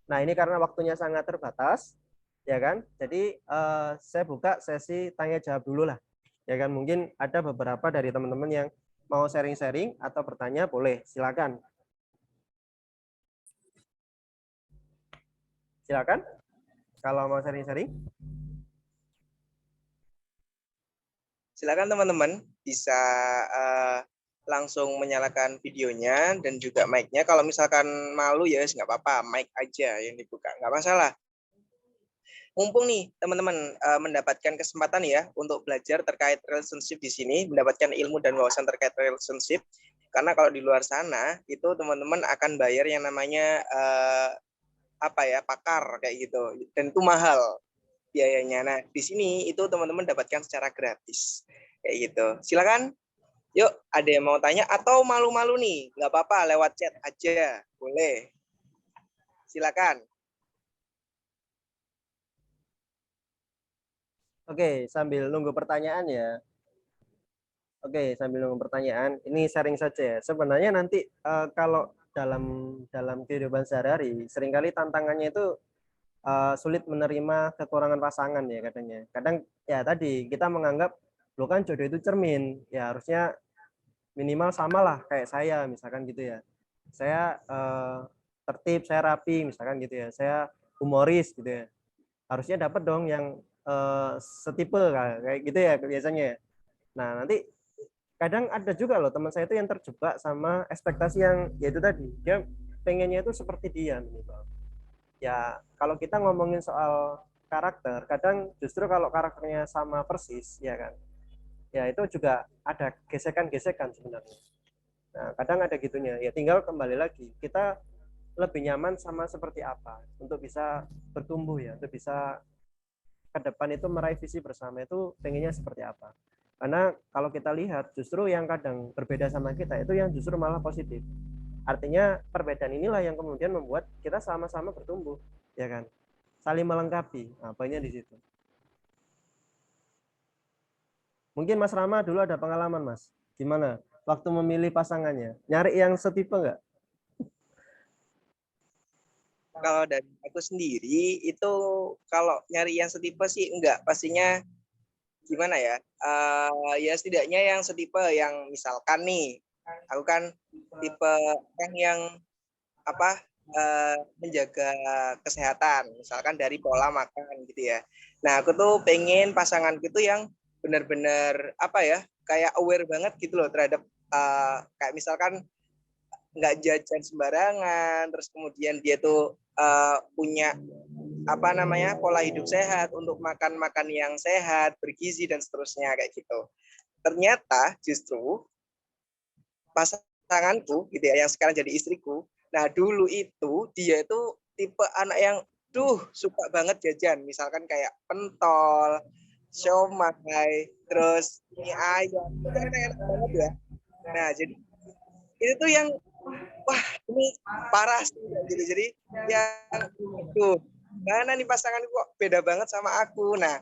Nah, ini karena waktunya sangat terbatas, ya kan? Jadi saya buka sesi tanya jawab dulu lah. Ya kan, mungkin ada beberapa dari teman-teman yang mau sharing-sharing atau bertanya, boleh, silakan. Silakan. Kalau mau sharing-sharing. Silakan teman-teman bisa langsung menyalakan videonya dan juga mic-nya. Kalau misalkan malu ya nggak apa-apa, mic aja yang dibuka, nggak masalah. Mumpung nih teman-teman mendapatkan kesempatan ya untuk belajar terkait relationship di sini, mendapatkan ilmu dan wawasan terkait relationship. Karena kalau di luar sana itu teman-teman akan bayar yang namanya pakar kayak gitu, dan itu mahal biayanya. Nah di sini itu teman-teman dapatkan secara gratis kayak gitu. Silakan. Yuk, ada yang mau tanya atau malu-malu nih? Nggak apa-apa, lewat chat aja. Boleh. Silakan. Oke, sambil nunggu pertanyaan ya. Oke, sambil nunggu pertanyaan, ini sharing saja ya. Sebenarnya nanti kalau dalam kehidupan sehari-hari, seringkali tantangannya itu sulit menerima kekurangan pasangan ya katanya. Kadang ya tadi kita menganggap lo kan jodoh itu cermin, ya harusnya minimal sama lah kayak saya misalkan gitu ya. Saya tertib, saya rapi misalkan gitu ya. Saya humoris gitu ya. Harusnya dapat dong yang setipe kayak gitu ya biasanya ya. Nah, nanti kadang ada juga loh teman saya itu yang terjebak sama ekspektasi yang yaitu tadi. Dia pengennya itu seperti dia minimal. Ya, kalau kita ngomongin soal karakter, kadang justru kalau karakternya sama persis, ya kan, ya itu juga ada gesekan-gesekan sebenarnya. Nah, kadang ada gitunya. Ya tinggal kembali lagi, kita lebih nyaman sama seperti apa untuk bisa bertumbuh ya, untuk bisa ke depan itu meraih visi bersama itu pengennya seperti apa. Karena kalau kita lihat justru yang kadang berbeda sama kita itu yang justru malah positif. Artinya perbedaan inilah yang kemudian membuat kita sama-sama bertumbuh, ya kan? Saling melengkapi. Apanya di situ. Mungkin Mas Rama dulu ada pengalaman, Mas. Gimana? Waktu memilih pasangannya, nyari yang setipe nggak? Kalau dari aku sendiri itu kalau nyari yang setipe sih enggak, pastinya gimana ya? Ya setidaknya yang setipe yang misalkan nih, aku kan tipe orang yang menjaga kesehatan, misalkan dari pola makan gitu ya. Nah aku tuh pengen pasanganku itu yang benar-benar kayak aware banget gitu loh terhadap kayak misalkan nggak jajan sembarangan, terus kemudian dia tuh punya pola hidup sehat untuk makan yang sehat, bergizi dan seterusnya kayak gitu. Ternyata justru pasanganku gitu ya yang sekarang jadi istriku, nah dulu itu dia itu tipe anak yang suka banget jajan, misalkan kayak pentol, siomay, terus mie ayam, itu kan enak banget ya. Nah jadi itu tuh yang wah ini parah sih gitu. Jadi yang mana nih pasanganku kok beda banget sama aku. Nah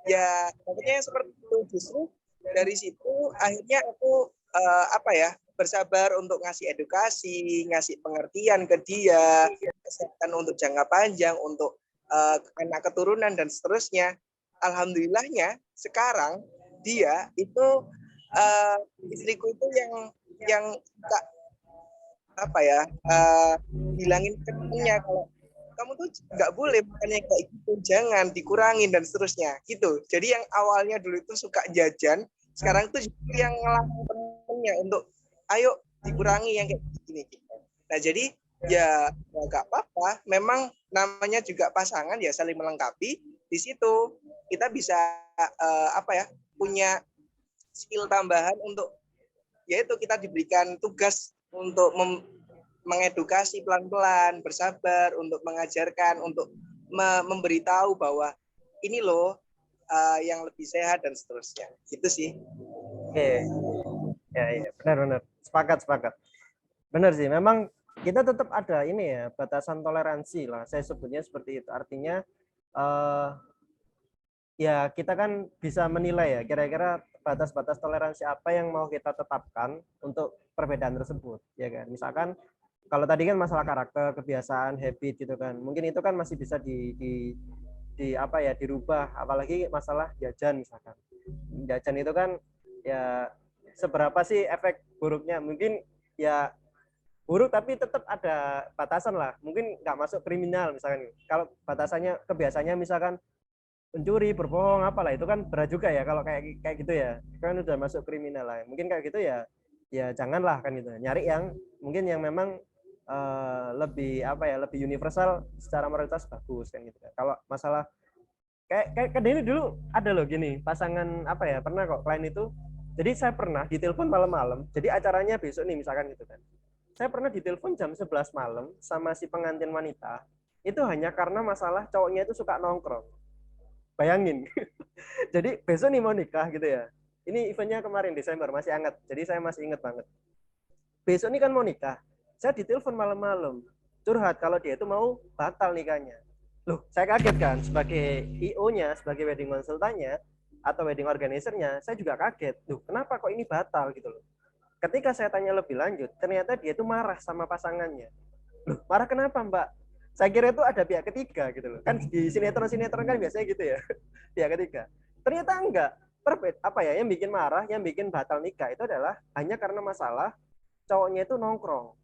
ya maksudnya seperti itu, justru dari situ akhirnya aku apa ya, bersabar untuk ngasih edukasi, ngasih pengertian ke dia, kesehatan untuk jangka panjang, untuk anak keturunan dan seterusnya. Alhamdulillahnya sekarang dia itu istriku itu yang suka apa ya, bilangin ke temennya kalau kamu tuh nggak boleh makannya kayak gitu, jangan dikurangin dan seterusnya gitu. Jadi yang awalnya dulu itu suka jajan, sekarang tuh justru yang ngelarang temennya untuk ayo dikurangi yang kayak gini. Nah jadi ya nggak apa-apa, memang namanya juga pasangan ya saling melengkapi. Di situ kita bisa apa ya, punya skill tambahan untuk, yaitu kita diberikan tugas untuk mengedukasi pelan-pelan, bersabar, untuk mengajarkan, untuk memberitahu bahwa ini loh yang lebih sehat dan seterusnya. Gitu sih. Oke. Ya, benar. Sepakat. Benar sih, memang kita tetap ada ini ya, batasan toleransi lah. Saya sebutnya seperti itu. Artinya ya kita kan bisa menilai ya, kira-kira batas-batas toleransi apa yang mau kita tetapkan untuk perbedaan tersebut, ya kan. Misalkan kalau tadi kan masalah karakter, kebiasaan, habit gitu kan. Mungkin itu kan masih bisa di apa ya, dirubah, apalagi masalah jajan misalkan. Jajan itu kan ya seberapa sih efek buruknya? Mungkin ya buruk tapi tetap ada batasan lah. Mungkin nggak masuk kriminal misalkan. Kalau batasannya kebiasaannya misalkan pencuri, berbohong, apalah itu kan berat juga ya kalau kayak gitu ya. Kan udah masuk kriminal lah. Mungkin kayak gitu ya janganlah kan gitu. Nyari yang mungkin yang memang lebih apa ya, lebih universal secara moralitas bagus kan gitu. Kalau masalah kayak ini dulu ada loh gini, pasangan apa ya, pernah kok klien itu. Jadi saya pernah ditelepon malam-malam. Jadi acaranya besok nih misalkan gitu kan. Saya pernah ditelepon jam 11 malam sama si pengantin wanita. Itu hanya karena masalah cowoknya itu suka nongkrong. Bayangin. Jadi besok nih mau nikah gitu ya. Ini eventnya kemarin Desember, masih hangat. Jadi saya masih ingat banget. Besok nih kan mau nikah. Saya ditelepon malam-malam. Curhat kalau dia itu mau batal nikahnya. Loh, saya kaget kan sebagai IO-nya, sebagai wedding consultant-nya atau wedding organizer-nya, saya juga kaget. Loh, kenapa kok ini batal gitu loh. Ketika saya tanya lebih lanjut, ternyata dia itu marah sama pasangannya. Loh, marah kenapa, Mbak? Saya kira itu ada pihak ketiga gitu loh. Kan di sinetron-sinetron kan biasanya gitu ya. Pihak ketiga. Ternyata enggak. Apa ya, yang bikin marah, yang bikin batal nikah itu adalah hanya karena masalah cowoknya itu nongkrong.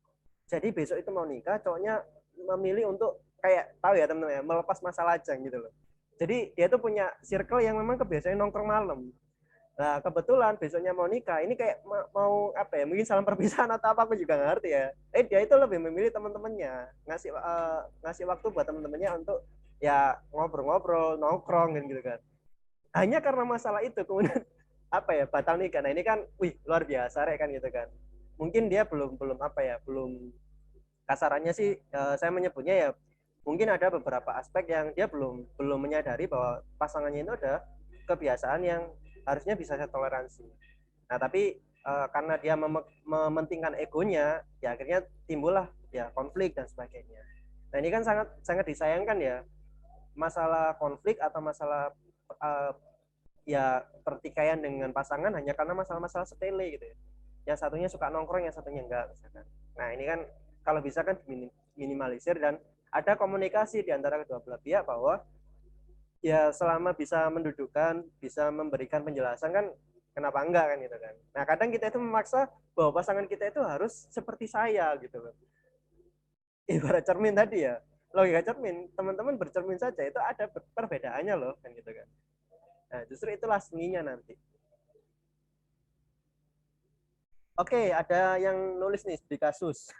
Jadi besok itu mau nikah, cowoknya memilih untuk kayak tahu ya teman-teman ya, melepas masa lajang gitu loh. Jadi dia tuh punya circle yang memang kebiasaan nongkrong malam. Nah, kebetulan besoknya mau nikah, ini kayak mau apa ya, mungkin salam perpisahan atau apa, aku juga nggak ngerti ya. Dia itu lebih memilih teman-temannya, ngasih waktu buat teman-temannya untuk ya ngobrol-ngobrol, nongkrong gitu kan. Hanya karena masalah itu kemudian apa ya, batal nikah. Nah, ini kan wih luar biasa kan gitu kan. Mungkin dia belum apa ya, belum, kasarannya sih saya menyebutnya ya, mungkin ada beberapa aspek yang dia belum menyadari bahwa pasangannya itu ada kebiasaan yang harusnya bisa saya toleransi. Nah, tapi karena dia mementingkan egonya, ya akhirnya timbullah ya konflik dan sebagainya. Nah, ini kan sangat disayangkan ya, masalah konflik atau masalah ya pertikaian dengan pasangan hanya karena masalah-masalah sepele gitu ya. Yang satunya suka nongkrong, yang satunya enggak misalkan. Nah, ini kan kalau bisa kan minimalisir dan ada komunikasi di antara kedua belah pihak bahwa ya selama bisa mendudukkan, bisa memberikan penjelasan kan kenapa enggak kan gitu kan. Nah, kadang kita itu memaksa bahwa pasangan kita itu harus seperti saya gitu loh. Ibarat cermin tadi ya, logika cermin, teman-teman bercermin saja itu ada perbedaannya loh kan gitu kan. Nah, justru itulah seninya nanti. Oke, ada yang nulis nih di kasus.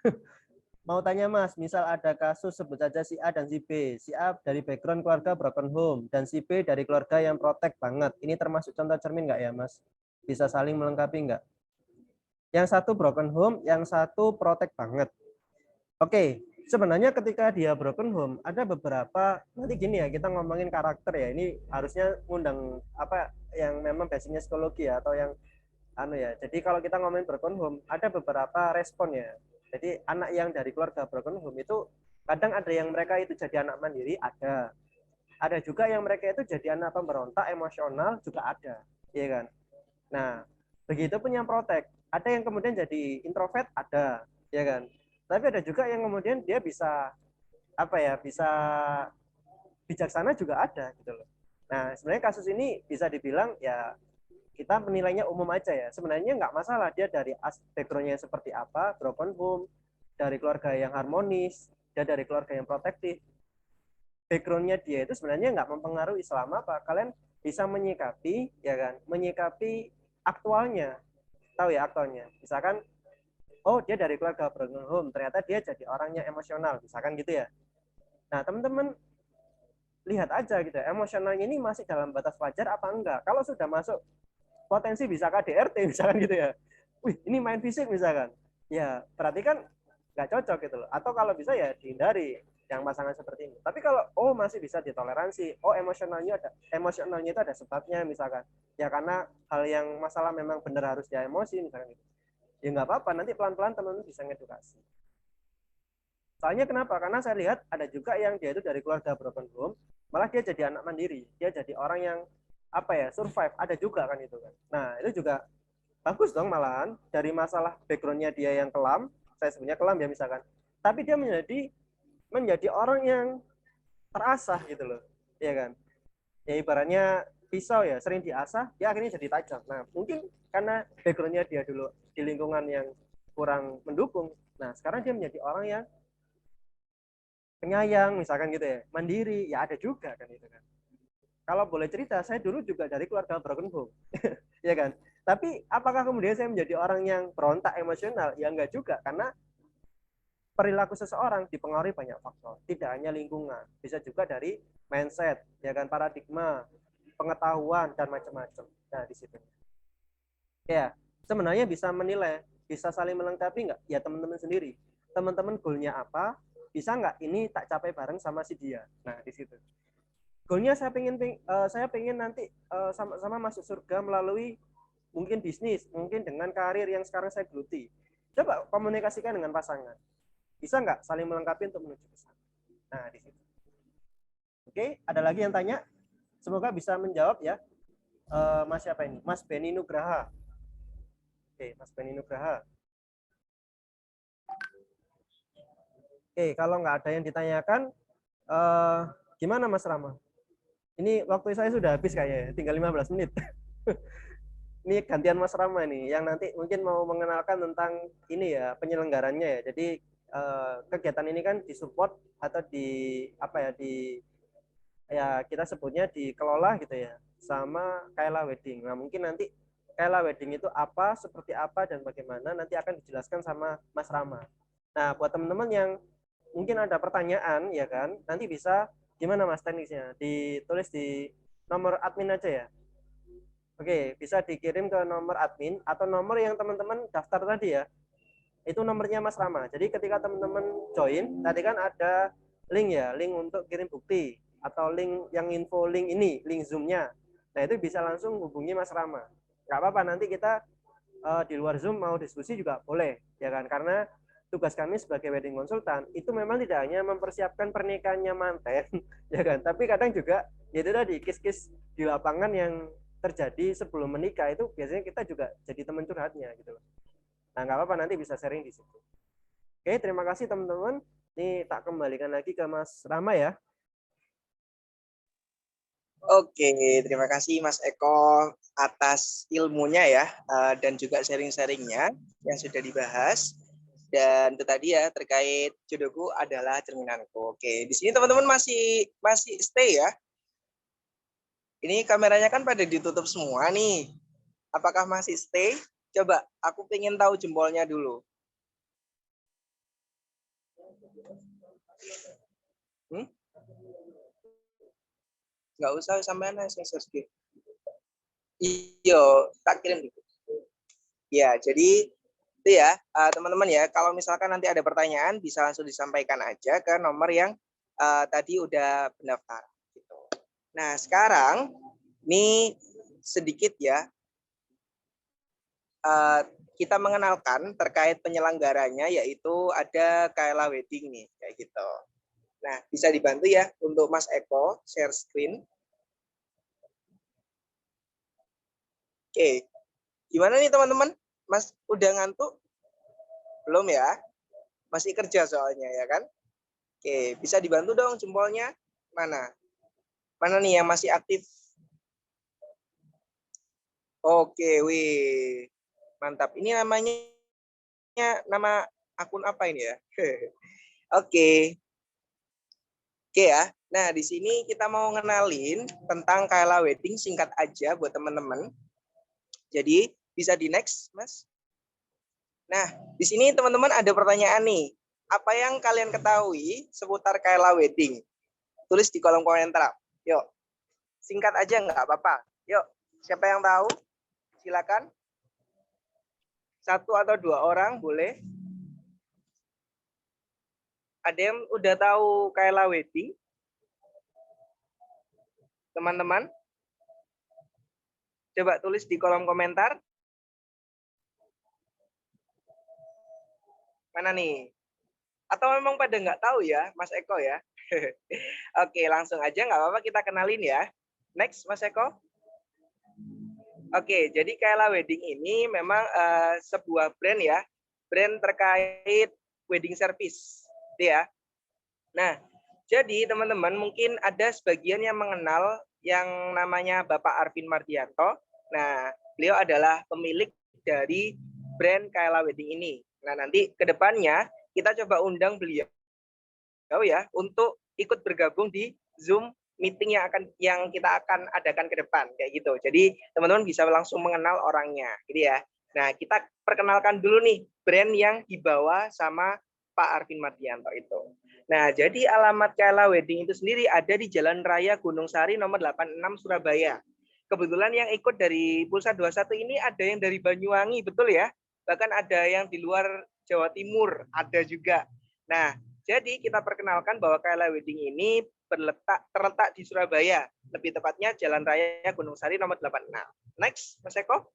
Mau tanya Mas, misal ada kasus sebut saja si A dan si B. Si A dari background keluarga broken home dan si B dari keluarga yang protek banget. Ini termasuk contoh cermin nggak ya Mas? Bisa saling melengkapi nggak? Yang satu broken home, yang satu protek banget. Oke, sebenarnya ketika dia broken home ada beberapa, nanti gini ya, kita ngomongin karakter ya. Ini harusnya ngundang apa yang memang basicnya psikologi ya, atau yang ya. Jadi kalau kita ngomongin broken home ada beberapa respon ya. Jadi anak yang dari keluarga broken home itu kadang ada yang mereka itu jadi anak mandiri, ada juga yang mereka itu jadi anak pemberontak emosional juga ada, iya kan. Nah, begitu pun yang protek, Ada yang kemudian jadi introvert, ada, ya kan. Tapi ada juga yang kemudian dia bisa apa ya, bisa bijaksana juga ada gitu loh. Nah, sebenarnya kasus ini bisa dibilang ya kita menilainya umum aja ya. Sebenarnya nggak masalah dia dari background-nya seperti apa, broken home, dari keluarga yang harmonis, dia dari keluarga yang protektif. Background-nya dia itu sebenarnya nggak mempengaruhi selama apa kalian bisa menyikapi, ya kan, menyikapi aktualnya. Tahu ya aktualnya. Misalkan, oh dia dari keluarga broken home, ternyata dia jadi orangnya emosional, misalkan gitu ya. Nah, teman-teman lihat aja gitu, emosionalnya ini masih dalam batas wajar apa enggak. Kalau sudah masuk potensi bisa KDRT misalkan gitu ya, wih ini main fisik misalkan, ya berarti kan nggak cocok gitu loh. Atau kalau bisa ya dihindari yang pasangan seperti ini. Tapi kalau oh masih bisa ditoleransi, oh emosionalnya itu ada sebabnya misalkan, ya karena hal yang masalah memang benar harus dia emosi misalkan gitu, ya nggak apa-apa, nanti pelan-pelan teman-teman bisa ngedukasi. Soalnya kenapa? Karena saya lihat ada juga yang dia itu dari keluarga broken home, malah dia jadi anak mandiri, dia jadi orang yang apa ya, survive, ada juga kan itu kan. Nah itu juga bagus dong, malahan dari masalah backgroundnya dia yang kelam, saya sebutnya kelam ya misalkan, tapi dia menjadi orang yang terasah gitu loh, ya kan. Ya ibaratnya pisau ya, sering diasah, dia akhirnya jadi tajam. Nah mungkin karena backgroundnya dia dulu di lingkungan yang kurang mendukung, nah sekarang dia menjadi orang yang penyayang misalkan gitu ya, mandiri, ya ada juga kan itu kan. Kalau boleh cerita, saya dulu juga dari keluarga broken home. Ya kan. Tapi apakah kemudian saya menjadi orang yang berontak emosional? Ya enggak juga, karena perilaku seseorang dipengaruhi banyak faktor, tidak hanya lingkungan, bisa juga dari mindset, ya kan, paradigma, pengetahuan dan macam-macam. Nah, di situ. Ya, sebenarnya bisa menilai, bisa saling melengkapi nggak? Ya teman-teman sendiri. Teman-teman goalnya apa? Bisa nggak ini tak capai bareng sama si dia? Nah, di situ. Goalnya saya pengen nanti sama-sama masuk surga melalui mungkin bisnis, mungkin dengan karir yang sekarang saya geluti. Coba komunikasikan dengan pasangan. Bisa nggak saling melengkapi untuk menuju ke sana? Nah, di situ. Oke, ada lagi yang tanya? Semoga bisa menjawab ya. Mas siapa ini? Mas Beni Nugraha. Oke, Mas Beni Nugraha. Oke, kalau nggak ada yang ditanyakan, gimana Mas Rama? Ini waktu saya sudah habis kayaknya, tinggal 15 menit. Ini gantian Mas Rama nih, yang nanti mungkin mau mengenalkan tentang ini ya, penyelenggarannya ya. Jadi kegiatan ini kan disupport atau di apa ya, di ya kita sebutnya dikelola gitu ya, sama Kaila Wedding. Nah mungkin nanti Kaila Wedding itu apa, seperti apa, dan bagaimana nanti akan dijelaskan sama Mas Rama. Nah buat teman-teman yang mungkin ada pertanyaan ya kan, nanti bisa gimana Mas teknisnya, ditulis di nomor admin aja ya. Oke, bisa dikirim ke nomor admin atau nomor yang teman-teman daftar tadi ya. Itu nomornya Mas Rama. Jadi ketika teman-teman join, tadi kan ada link ya, link untuk kirim bukti atau link yang info link ini, link Zoom-nya. Nah, itu bisa langsung hubungi Mas Rama. Nggak apa-apa, nanti kita di luar Zoom mau diskusi juga boleh, ya kan? Karena tugas kami sebagai wedding consultant itu memang tidak hanya mempersiapkan pernikahannya manten, ya kan? Tapi kadang juga ya itu tadi kis-kis di lapangan yang terjadi sebelum menikah itu biasanya kita juga jadi teman curhatnya gitu loh. Nah, nggak apa-apa, nanti bisa sharing di situ. Oke, terima kasih teman-teman. Ini tak kembalikan lagi ke Mas Rama ya. Oke, terima kasih Mas Eko atas ilmunya ya, dan juga sharing-sharingnya yang sudah dibahas. Dan itu tadi ya, terkait jodohku adalah cerminanku. Oke, di sini teman-teman masih stay ya. Ini kameranya kan pada ditutup semua nih. Apakah masih stay? Coba, aku pengen tahu jempolnya dulu. Nggak usah sampean SSG. Iya, tak kirim dulu. Ya, jadi itu ya, teman-teman ya, kalau misalkan nanti ada pertanyaan bisa langsung disampaikan aja ke nomor yang tadi udah pendaftar. Gitu. Nah, sekarang ini sedikit ya, kita mengenalkan terkait penyelenggaranya, yaitu ada Kaila Wedding nih, kayak gitu. Nah, bisa dibantu ya untuk Mas Eko share screen. Oke, gimana nih teman-teman? Mas udah ngantuk? Belum ya? Masih kerja soalnya ya kan? Oke, bisa dibantu dong jempolnya? Mana? Mana nih yang masih aktif? Oke, wih. Mantap. Ini namanya nama akun apa ini ya? Oke. Oke ya. Nah, di sini kita mau ngenalin tentang Kaela Wedding singkat aja buat teman-teman. Jadi, bisa di next, Mas. Nah, di sini teman-teman ada pertanyaan nih. Apa yang kalian ketahui seputar Kaela Wedding? Tulis di kolom komentar. Yuk, singkat aja nggak apa-apa. Yuk, siapa yang tahu? Silakan. 1 atau 2 orang boleh. Ada yang udah tahu Kaela Wedding? Teman-teman? Coba tulis di kolom komentar. Mana nih? Atau memang pada nggak tahu ya, Mas Eko ya? Oke, langsung aja nggak apa-apa kita kenalin ya. Next, Mas Eko. Oke, jadi Kaela Wedding ini memang sebuah brand ya, brand terkait wedding service, ya. Nah, jadi teman-teman mungkin ada sebagian yang mengenal yang namanya Bapak Arvin Mardianto. Nah, beliau adalah pemilik dari brand Kaela Wedding ini. Nah, nanti ke depannya kita coba undang beliau ya untuk ikut bergabung di Zoom meeting yang kita akan adakan ke depan kayak gitu. Jadi teman-teman bisa langsung mengenal orangnya, gitu ya. Nah, kita perkenalkan dulu nih brand yang dibawa sama Pak Arvin Mardianto itu. Nah, jadi alamat Kaela Wedding itu sendiri ada di Jalan Raya Gunung Sari nomor 86 Surabaya. Kebetulan yang ikut dari Pulsa 21 ini ada yang dari Banyuwangi, betul ya? Bahkan ada yang di luar Jawa Timur, ada juga. Nah, jadi kita perkenalkan bahwa Kaela Wedding ini terletak di Surabaya, lebih tepatnya Jalan Raya Gunung Sari nomor 86. Next, Mas Eko.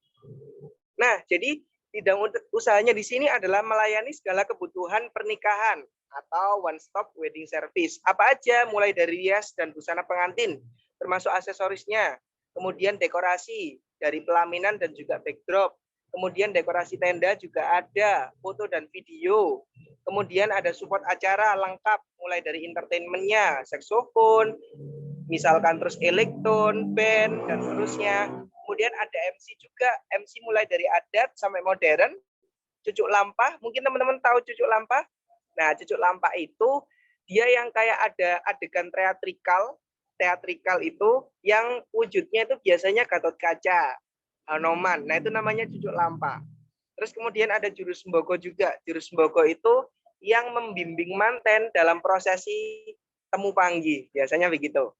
Nah, jadi bidang usahanya di sini adalah melayani segala kebutuhan pernikahan atau one stop wedding service. Apa aja, mulai dari rias dan busana pengantin, termasuk aksesorisnya, kemudian dekorasi dari pelaminan dan juga backdrop. Kemudian dekorasi tenda juga ada, foto dan video. Kemudian ada support acara lengkap, mulai dari entertainment-nya, saksofon, misalkan terus elektron, band, dan seterusnya. Kemudian ada MC juga, MC mulai dari adat sampai modern. Cucuk lampah, mungkin teman-teman tahu cucuk lampah? Nah, cucuk lampah itu dia yang kayak ada adegan teatrikal itu yang wujudnya itu biasanya Gatot Kaca, Hanoman. Nah, itu namanya cucuk lampah. Terus kemudian ada juru sembogo juga. Juru sembogo itu yang membimbing manten dalam prosesi temu panggi, biasanya begitu.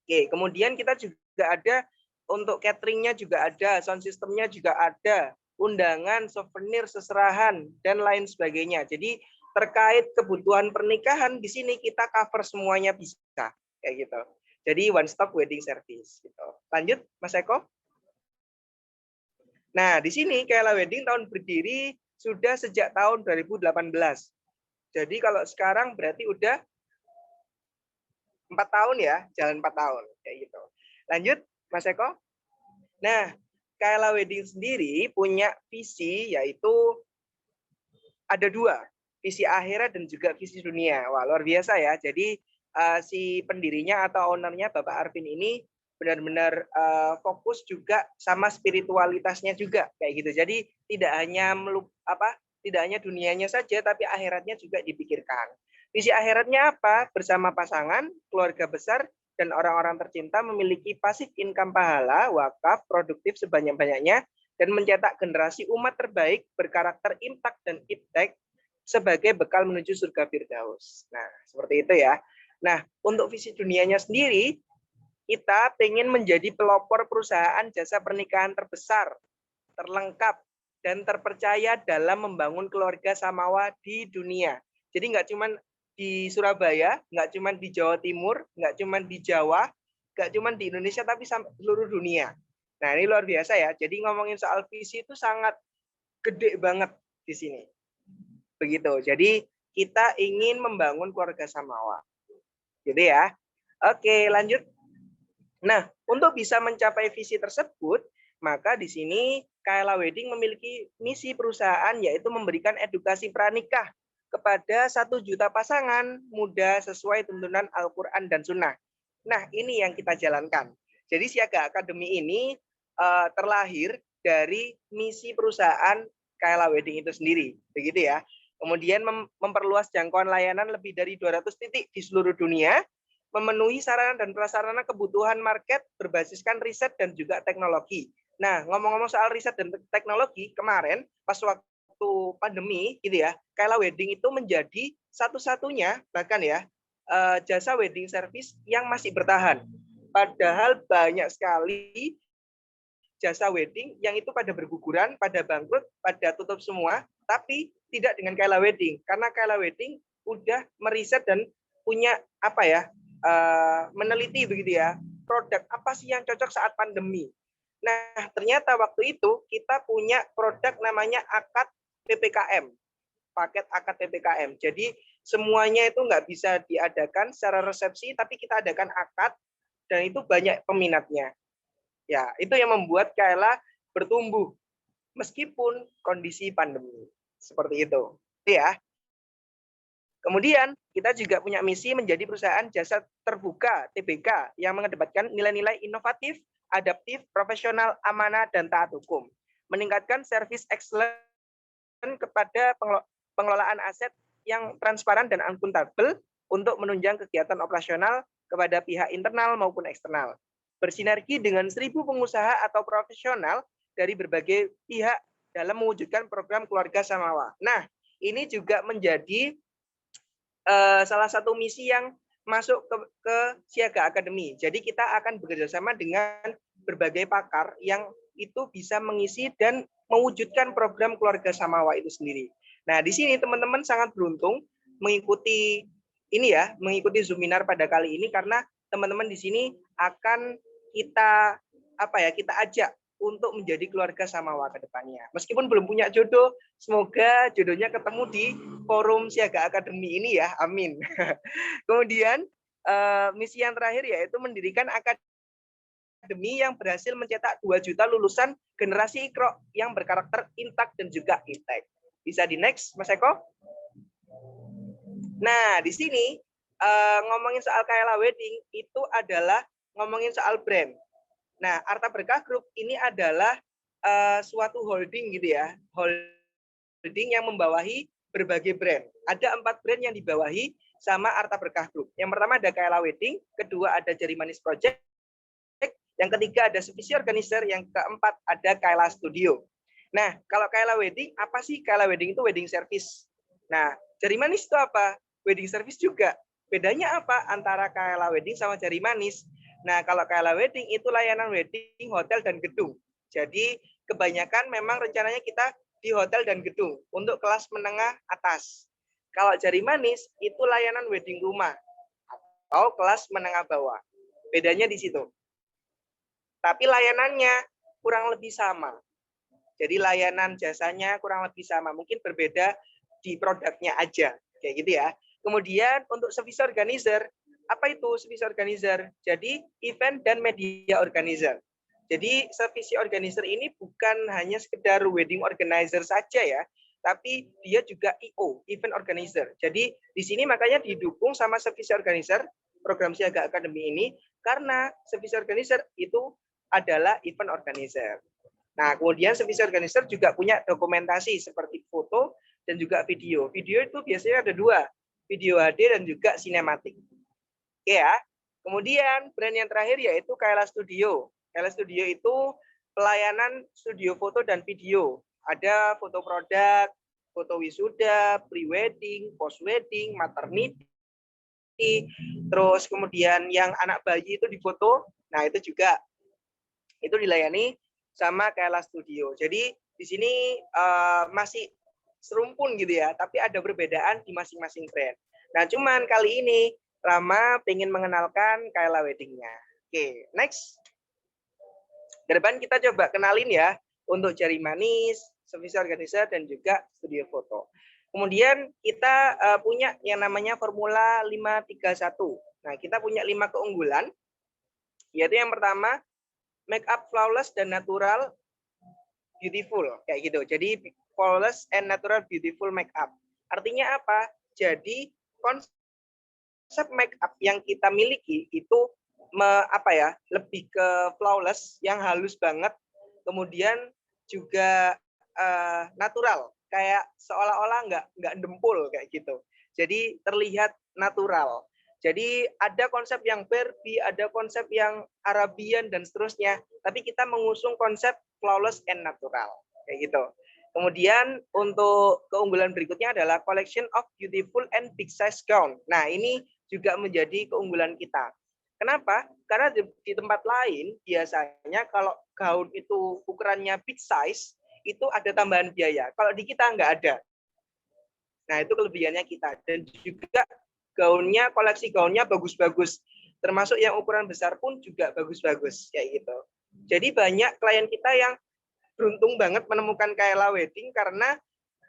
Oke, kemudian kita juga ada untuk cateringnya juga ada, sound systemnya juga ada, undangan, souvenir, seserahan, dan lain sebagainya. Jadi terkait kebutuhan pernikahan di sini kita cover semuanya bisa, kayak gitu. Jadi one stop wedding service. Gitu. Lanjut, Mas Eko. Nah, di sini Kaela Wedding tahun berdiri sudah sejak tahun 2018. Jadi kalau sekarang berarti udah 4 tahun ya, jalan 4 tahun kayak gitu. Lanjut, Mas Eko. Nah, Kaela Wedding sendiri punya visi yaitu ada 2, visi akhirat dan juga visi dunia. Wah, luar biasa ya. Jadi si pendirinya atau ownernya Bapak Arvin ini benar-benar fokus juga sama spiritualitasnya juga kayak gitu. Jadi tidak hanya dunianya saja tapi akhiratnya juga dipikirkan. Visi akhiratnya apa? Bersama pasangan, keluarga besar, dan orang-orang tercinta memiliki passive income pahala, wakaf, produktif sebanyak-banyaknya, dan mencetak generasi umat terbaik berkarakter impact dan impact sebagai bekal menuju surga Firdaus. Nah, seperti itu ya. Nah, untuk visi dunianya sendiri, kita ingin menjadi pelopor perusahaan jasa pernikahan terbesar, terlengkap, dan terpercaya dalam membangun keluarga samawa di dunia. Jadi nggak cuma di Surabaya, nggak cuma di Jawa Timur, nggak cuma di Jawa, nggak cuma di Indonesia, tapi sampai seluruh dunia. Nah, ini luar biasa ya. Jadi ngomongin soal visi itu sangat gede banget di sini. Begitu. Jadi kita ingin membangun keluarga samawa. Gitu ya. Oke, lanjut. Nah, untuk bisa mencapai visi tersebut, Maka di sini Kaela Wedding memiliki misi perusahaan yaitu memberikan edukasi pranikah kepada 1 juta pasangan muda sesuai tuntunan Al-Quran dan Sunnah. Nah, ini yang kita jalankan. Jadi Siaga Academy ini terlahir dari misi perusahaan Kaela Wedding itu sendiri, begitu ya. Kemudian memperluas jangkauan layanan lebih dari 200 titik di seluruh dunia, memenuhi sarana dan prasarana kebutuhan market berbasiskan riset dan juga teknologi. Nah, ngomong-ngomong soal riset dan teknologi, kemarin pas waktu pandemi gitu ya, Kaela Wedding itu menjadi satu-satunya bahkan ya jasa wedding service yang masih bertahan. Padahal banyak sekali jasa wedding yang itu pada berguguran, pada bangkrut, pada tutup semua, tapi tidak dengan Kaela Wedding. Karena Kaela Wedding udah meriset dan punya apa ya, meneliti begitu ya, produk apa sih yang cocok saat pandemi. Nah, ternyata waktu itu kita punya produk namanya akad PPKM, paket akad PPKM. Jadi semuanya itu nggak bisa diadakan secara resepsi, tapi kita adakan akad dan itu banyak peminatnya. Ya, itu yang membuat Kaela bertumbuh meskipun kondisi pandemi. Seperti itu. Ya. Kemudian kita juga punya misi menjadi perusahaan jasa terbuka TBK yang mengedepankan nilai-nilai inovatif, adaptif, profesional, amanah, dan taat hukum. Meningkatkan service excellence kepada pengelolaan aset yang transparan dan akuntabel untuk menunjang kegiatan operasional kepada pihak internal maupun eksternal. Bersinergi dengan 1.000 pengusaha atau profesional dari berbagai pihak dalam mewujudkan program keluarga Samawa. Nah, ini juga menjadi salah satu misi yang masuk ke Siaga Academy. Jadi kita akan bekerjasama dengan berbagai pakar yang itu bisa mengisi dan mewujudkan program keluarga Samawa itu sendiri. Nah, di sini teman-teman sangat beruntung mengikuti ini ya, mengikuti Zoominar pada kali ini karena teman-teman di sini akan kita kita ajak untuk menjadi keluarga Samawa ke depannya. Meskipun belum punya jodoh, semoga jodohnya ketemu di forum Siaga Academy ini ya, amin. Kemudian misi yang terakhir yaitu mendirikan akademi yang berhasil mencetak 2 juta lulusan generasi Iqra yang berkarakter intak dan juga iptek. Bisa di next, Mas Eko? Nah, di sini ngomongin soal Kaela Wedding itu adalah ngomongin soal brand. Nah, Arta Berkah Group ini adalah suatu holding gitu ya, holding yang membawahi berbagai brand. Ada 4 brand yang dibawahi sama Arta Berkah Group. Yang pertama ada Kaela Wedding, kedua ada Jari Manis Project, yang ketiga ada Sevisi Organizer, yang keempat ada Kaela Studio. Nah, kalau Kaela Wedding, apa sih Kaela Wedding itu? Wedding service. Nah, Jari Manis itu apa? Wedding service juga. Bedanya apa antara Kaela Wedding sama Jari Manis? Nah, kalau Kaela Wedding itu layanan wedding, hotel, dan gedung. Jadi, kebanyakan memang rencananya kita di hotel dan gedung untuk kelas menengah atas. Kalau Jari Manis itu layanan wedding rumah atau kelas menengah bawah. Bedanya di situ. Tapi layanannya kurang lebih sama. Jadi layanan jasanya kurang lebih sama. Mungkin berbeda di produknya aja. Kayak gitu ya. Kemudian untuk Sevisi Organizer, apa itu Sevisi Organizer? Jadi event dan media organizer. Jadi Sevisi Organizer ini bukan hanya sekedar wedding organizer saja ya, tapi dia juga EO, event organizer. Jadi di sini makanya didukung sama Sevisi Organizer, program Siaga Academy ini, karena Sevisi Organizer itu adalah event organizer. Nah, kemudian Sevisi Organizer juga punya dokumentasi seperti foto dan juga video. Video itu biasanya ada 2, video HD dan juga sinematik. Oke ya. Kemudian brand yang terakhir yaitu Kaela Studio. Kaela Studio itu pelayanan studio foto dan video. Ada foto produk, foto wisuda, pre-wedding, post-wedding, maternity, terus kemudian yang anak bayi itu difoto. Nah, itu juga itu dilayani sama Kaela Studio. Jadi di sini masih serumpun gitu ya, tapi ada perbedaan di masing-masing brand. Nah, cuman kali ini Rama pengen mengenalkan Kaela Wedding-nya. Oke, next. Ke depan kita coba kenalin ya untuk Jari Manis, Sevisi Organizer, dan juga studio foto. Kemudian kita punya yang namanya Formula 531. Nah, kita punya 5 keunggulan, yaitu yang pertama, make up flawless dan natural beautiful kayak gitu. Jadi flawless and natural beautiful make up. Artinya apa? Jadi konsep make up yang kita miliki itu lebih ke flawless yang halus banget, kemudian juga natural, kayak seolah-olah nggak dempul kayak gitu. Jadi terlihat natural. Jadi ada konsep yang Barbie, ada konsep yang Arabian dan seterusnya. Tapi kita mengusung konsep flawless and natural kayak gitu. Kemudian untuk keunggulan berikutnya adalah collection of beautiful and big size gown. Nah ini juga menjadi keunggulan kita. Kenapa? Karena di tempat lain biasanya kalau gaun itu ukurannya big size itu ada tambahan biaya. Kalau di kita nggak ada. Nah itu kelebihannya kita. Dan juga gaunnya, koleksi gaunnya bagus-bagus. Termasuk yang ukuran besar pun juga bagus-bagus kayak gitu. Jadi banyak klien kita yang beruntung banget menemukan Kayla Wedding karena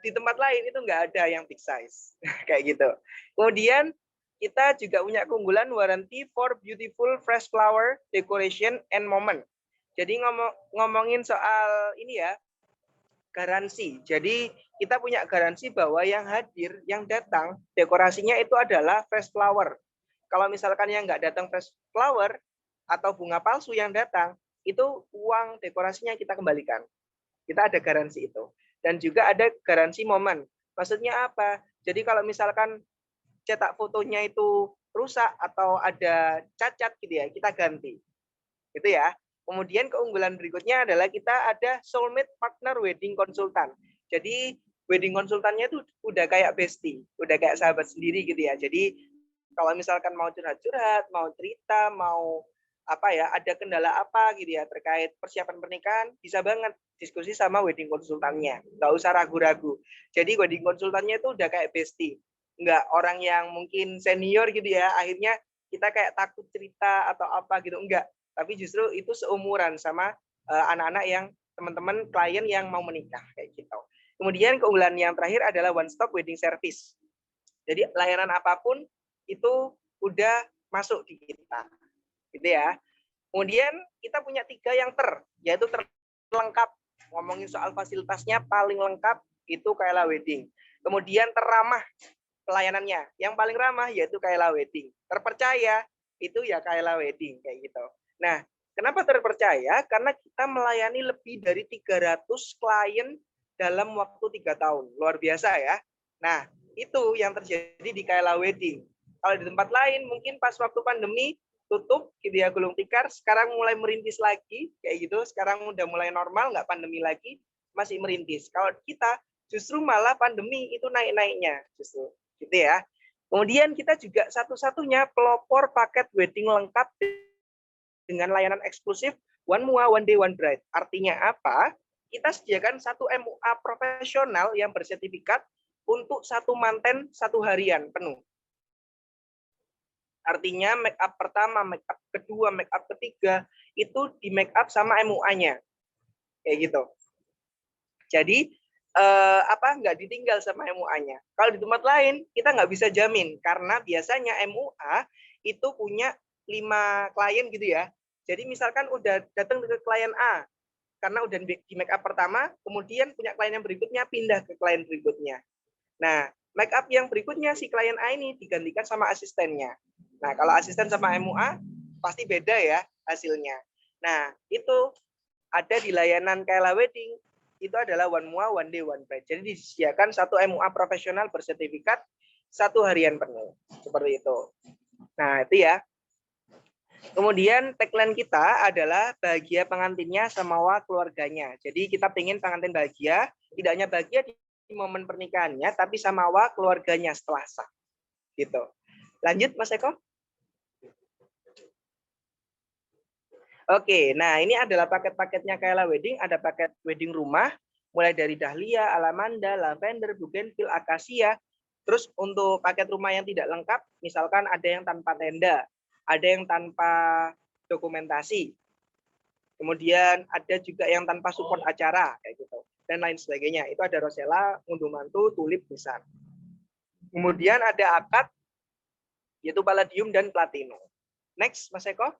di tempat lain itu nggak ada yang big size kayak gitu. Kemudian kita juga punya keunggulan warranty for beautiful fresh flower decoration and moment. Jadi ngomongin soal ini ya, garansi. Jadi kita punya garansi bahwa yang hadir, yang datang, dekorasinya itu adalah fresh flower. Kalau misalkan yang nggak datang fresh flower atau bunga palsu yang datang, itu uang dekorasinya kita kembalikan. Kita ada garansi itu. Dan juga ada garansi momen. Maksudnya apa? Jadi kalau misalkan cetak fotonya itu rusak atau ada cacat gitu ya, kita ganti. Gitu ya. Kemudian keunggulan berikutnya adalah kita ada soulmate partner wedding consultant. Jadi wedding konsultannya itu udah kayak bestie, udah kayak sahabat sendiri gitu ya. Jadi kalau misalkan mau curhat-curhat, mau cerita, mau ada kendala apa gitu ya terkait persiapan pernikahan, bisa banget diskusi sama wedding konsultannya. Nggak usah ragu-ragu. Jadi wedding konsultannya itu udah kayak bestie. Nggak orang yang mungkin senior gitu ya, akhirnya kita kayak takut cerita atau apa gitu. Enggak. Tapi justru itu seumuran sama anak-anak yang teman-teman klien yang mau menikah kayak gitu. Kemudian keunggulan yang terakhir adalah one stop wedding service. Jadi layanan apapun itu udah masuk di kita. Gitu ya. Kemudian kita punya 3 yang yaitu terlengkap. Ngomongin soal fasilitasnya paling lengkap itu Kayla Wedding. Kemudian terramah pelayanannya. Yang paling ramah yaitu Kayla Wedding. Terpercaya itu ya Kayla Wedding kayak gitu. Nah, kenapa terpercaya? Karena kita melayani lebih dari 300 klien dalam waktu 3 tahun. Luar biasa ya. Nah, itu yang terjadi di Kayla Wedding. Kalau di tempat lain mungkin pas waktu pandemi tutup gitu ya gulung tikar, sekarang mulai merintis lagi kayak gitu. Sekarang udah mulai normal, nggak pandemi lagi, masih merintis. Kalau kita justru malah pandemi itu naik-naiknya justru gitu ya. Kemudian kita juga satu-satunya pelopor paket wedding lengkap dengan layanan eksklusif one MUA, one day, one bride. Artinya apa? Kita sediakan 1 MUA profesional yang bersertifikat untuk 1 manten 1 harian penuh. Artinya make up pertama, make up kedua, make up ketiga itu di make up sama MUA-nya. Kayak gitu. Jadi nggak ditinggal sama MUA-nya. Kalau di tempat lain kita nggak bisa jamin karena biasanya MUA itu punya 5 klien gitu ya. Jadi misalkan udah datang ke klien A, karena udah di make up pertama, kemudian punya klien yang berikutnya pindah ke klien berikutnya. Nah, make up yang berikutnya si klien A ini digantikan sama asistennya. Nah, kalau asisten sama MUA pasti beda ya hasilnya. Nah, itu ada di layanan Kayla Wedding, itu adalah one MUA, one day, one bride. Jadi disediakan 1 MUA profesional bersertifikat 1 harian penuh. Seperti itu. Nah, itu ya. Kemudian tagline kita adalah bahagia pengantinnya samawa keluarganya. Jadi kita pengen pengantin bahagia, tidak hanya bahagia di momen pernikahannya, tapi samawa keluarganya setelah sah. Gitu. Lanjut Mas Eko. Oke, nah ini adalah paket-paketnya Kayla Wedding. Ada paket wedding rumah, mulai dari dahlia, alamanda, lavender, bougainville, akasia. Terus untuk paket rumah yang tidak lengkap, misalkan ada yang tanpa tenda, ada yang tanpa dokumentasi, kemudian ada juga yang tanpa support acara, kayak gitu, dan lain sebagainya. Itu ada rosella, ngunduh mantu, tulip, nisan. Kemudian ada akad, yaitu palladium dan platinum. Next, Mas Eko.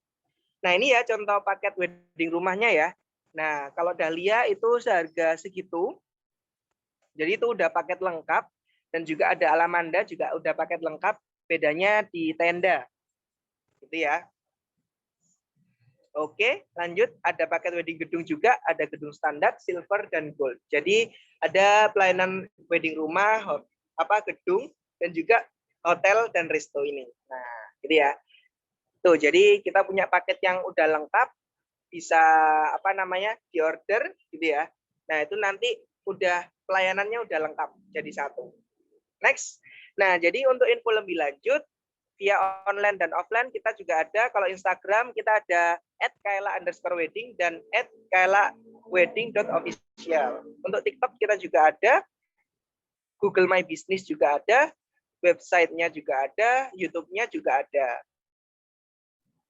Nah, ini ya contoh paket wedding rumahnya ya. Nah, kalau Dahlia itu seharga segitu. Jadi itu udah paket lengkap dan juga ada Alamanda juga udah paket lengkap, bedanya di tenda. Gitu ya. Oke, lanjut. Ada paket wedding gedung juga, ada gedung standar, silver, dan gold. Jadi ada pelayanan wedding rumah, gedung, dan juga hotel dan resto ini. Nah, gitu ya. Tuh, jadi kita punya paket yang udah lengkap, bisa diorder gitu ya. Nah, itu nanti udah pelayanannya udah lengkap jadi satu. Next. Nah, jadi untuk info lebih lanjut via online dan offline kita juga ada. Kalau Instagram kita ada @kaila_wedding dan @kailawedding.official. Untuk TikTok kita juga ada, Google My Business juga ada, websitenya juga ada, YouTube-nya juga ada.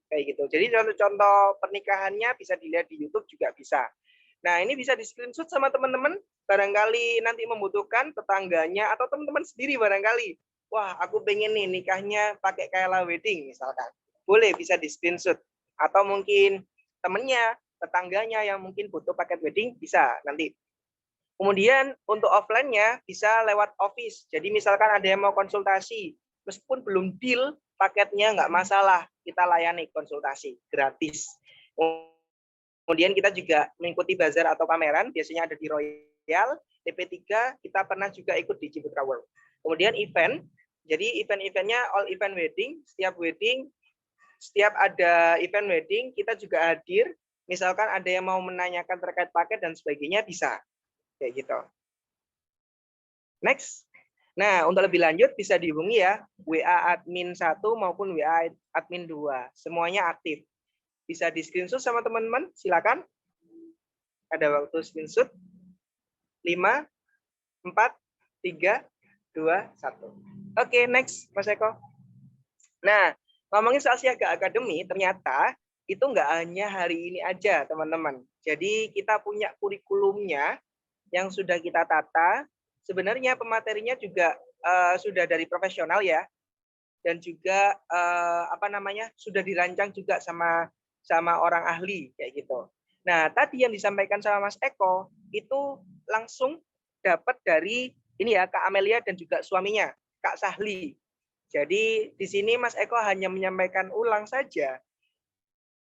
Kayak gitu. Jadi contoh-contoh pernikahannya bisa dilihat di YouTube juga bisa. Nah, ini bisa di-screenshot sama teman-teman, barangkali nanti membutuhkan tetangganya atau teman-teman sendiri barangkali. Wah, aku pengen nih nikahnya pakai Kaila Wedding misalkan. Boleh bisa di-screenshot. Atau mungkin temennya, tetangganya yang mungkin butuh paket wedding bisa nanti. Kemudian untuk offline-nya bisa lewat office. Jadi misalkan ada yang mau konsultasi, meskipun belum deal paketnya nggak masalah, kita layani konsultasi gratis. Kemudian kita juga mengikuti bazar atau pameran, biasanya ada di Royal, TP3, kita pernah juga ikut di Ciputra World. Kemudian event, jadi event-eventnya all event wedding, setiap ada event wedding, kita juga hadir, misalkan ada yang mau menanyakan terkait paket dan sebagainya, bisa. Kayak gitu. Next. Nah, untuk lebih lanjut bisa dihubungi ya, WA admin 1 maupun WA admin 2. Semuanya aktif. Bisa di screenshot sama teman-teman, silakan. Ada waktu screenshot. 5, 4, 3, 2, 1. Oke, next, Mas Eko. Nah, ngomongin soal Siaga Academy, ternyata itu nggak hanya hari ini aja, teman-teman. Jadi kita punya kurikulumnya yang sudah kita tata. Sebenarnya pematerinya juga sudah dari profesional ya, dan juga sudah dirancang juga sama orang ahli kayak gitu. Nah, tadi yang disampaikan sama Mas Eko itu langsung dapat dari ini ya, Kak Amelia dan juga suaminya, Kak Sahli. Jadi di sini Mas Eko hanya menyampaikan ulang saja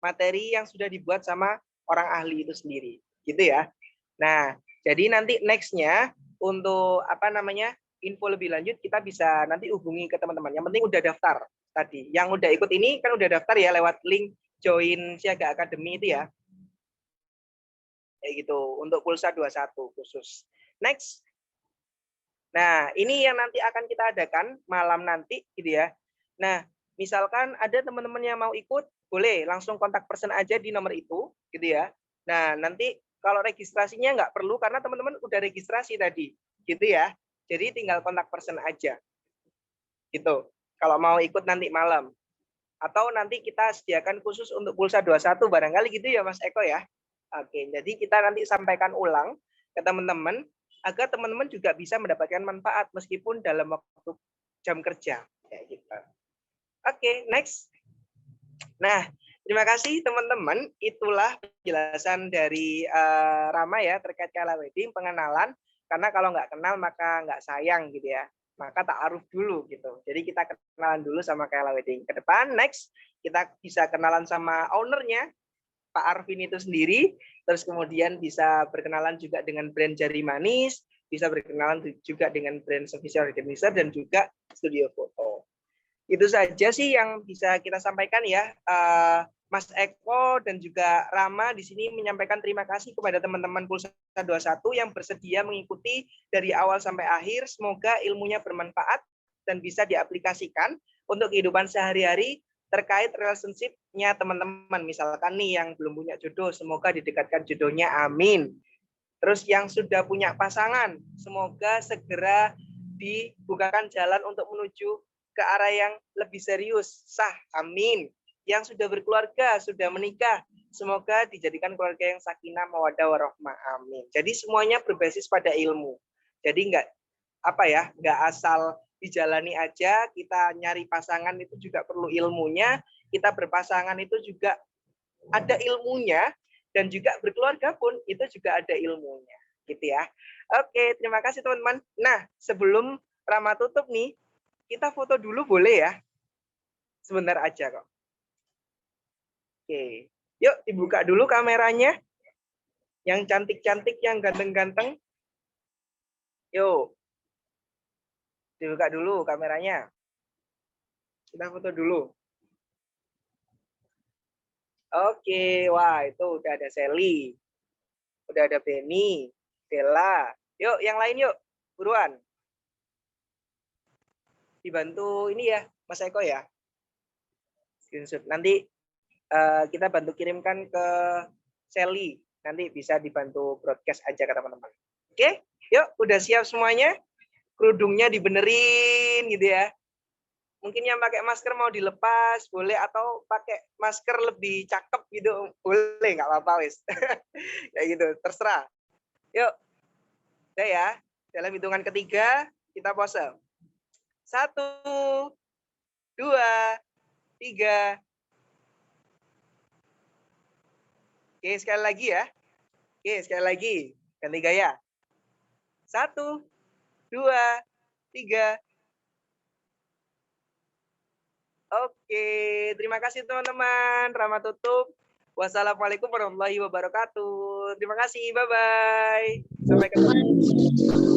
materi yang sudah dibuat sama orang ahli itu sendiri, gitu ya. Nah, jadi nanti next-nya untuk info lebih lanjut kita bisa nanti hubungi ke teman-teman. Yang penting udah daftar tadi. Yang udah ikut ini kan udah daftar ya lewat link join Siaga Academy itu ya. Kayak gitu untuk Pulsa 21 khusus. Next. Nah, ini yang nanti akan kita adakan malam nanti gitu ya. Nah, misalkan ada teman-teman yang mau ikut, boleh langsung kontak person aja di nomor itu gitu ya. Nah, nanti kalau registrasinya nggak perlu karena teman-teman udah registrasi tadi, gitu ya. Jadi tinggal kontak person aja, gitu. Kalau mau ikut nanti malam. Atau nanti kita sediakan khusus untuk Pulsa 21 barangkali gitu ya Mas Eko ya. Oke, jadi kita nanti sampaikan ulang ke teman-teman agar teman-teman juga bisa mendapatkan manfaat meskipun dalam waktu jam kerja. Kayak gitu. Oke, next. Nah, terima kasih teman-teman. Itulah penjelasan dari Rama ya terkait Kaila Wedding, pengenalan. Karena kalau nggak kenal maka nggak sayang gitu ya. Maka ta'aruf dulu gitu. Jadi kita kenalan dulu sama Kaila Wedding. Ke depan, next, kita bisa kenalan sama ownernya, Pak Arvin itu sendiri. Terus kemudian bisa berkenalan juga dengan brand Jari Manis, bisa berkenalan juga dengan brand Official Organizer dan juga studio foto. Itu saja sih yang bisa kita sampaikan ya. Mas Eko dan juga Rama di sini menyampaikan terima kasih kepada teman-teman Pulsa 21 yang bersedia mengikuti dari awal sampai akhir. Semoga ilmunya bermanfaat dan bisa diaplikasikan untuk kehidupan sehari-hari terkait relationship-nya teman-teman. Misalkan nih yang belum punya jodoh, semoga didekatkan jodohnya, amin. Terus yang sudah punya pasangan, semoga segera dibukakan jalan untuk menuju ke arah yang lebih serius, sah, amin. Yang sudah berkeluarga, sudah menikah, semoga dijadikan keluarga yang sakinah, mawaddah, warahmah, amin. Jadi semuanya berbasis pada ilmu. Jadi nggak asal dijalani aja. Kita nyari pasangan itu juga perlu ilmunya. Kita berpasangan itu juga ada ilmunya, dan juga berkeluarga pun itu juga ada ilmunya, gitu ya. Oke, terima kasih teman-teman. Nah, sebelum Rama tutup nih, kita foto dulu boleh ya? Sebentar aja kok. Oke, yuk dibuka dulu kameranya. Yang cantik-cantik, yang ganteng-ganteng. Yuk, dibuka dulu kameranya. Kita foto dulu. Oke, wah itu udah ada Sally. Udah ada Benny, Bella. Yuk, yang lain yuk. Buruan. Dibantu ini ya, Mas Eko ya. Screenshot. Nanti kita bantu kirimkan ke Sally. Nanti bisa dibantu broadcast aja ke teman-teman. Oke, yuk udah siap semuanya. Kerudungnya dibenerin gitu ya. Mungkin yang pakai masker mau dilepas, boleh, atau pakai masker lebih cakep gitu, boleh, nggak apa-apa wis. Kayak gitu, terserah. Yuk, udah ya. Dalam hitungan ketiga, kita pose. 1, 2, 3. Oke, sekali lagi ya. Oke, sekali lagi. Ganti gaya. 1, 2, 3. Oke, terima kasih teman-teman. Rama tutup. Wassalamualaikum warahmatullahi wabarakatuh. Terima kasih, bye-bye. Sampai ketemu.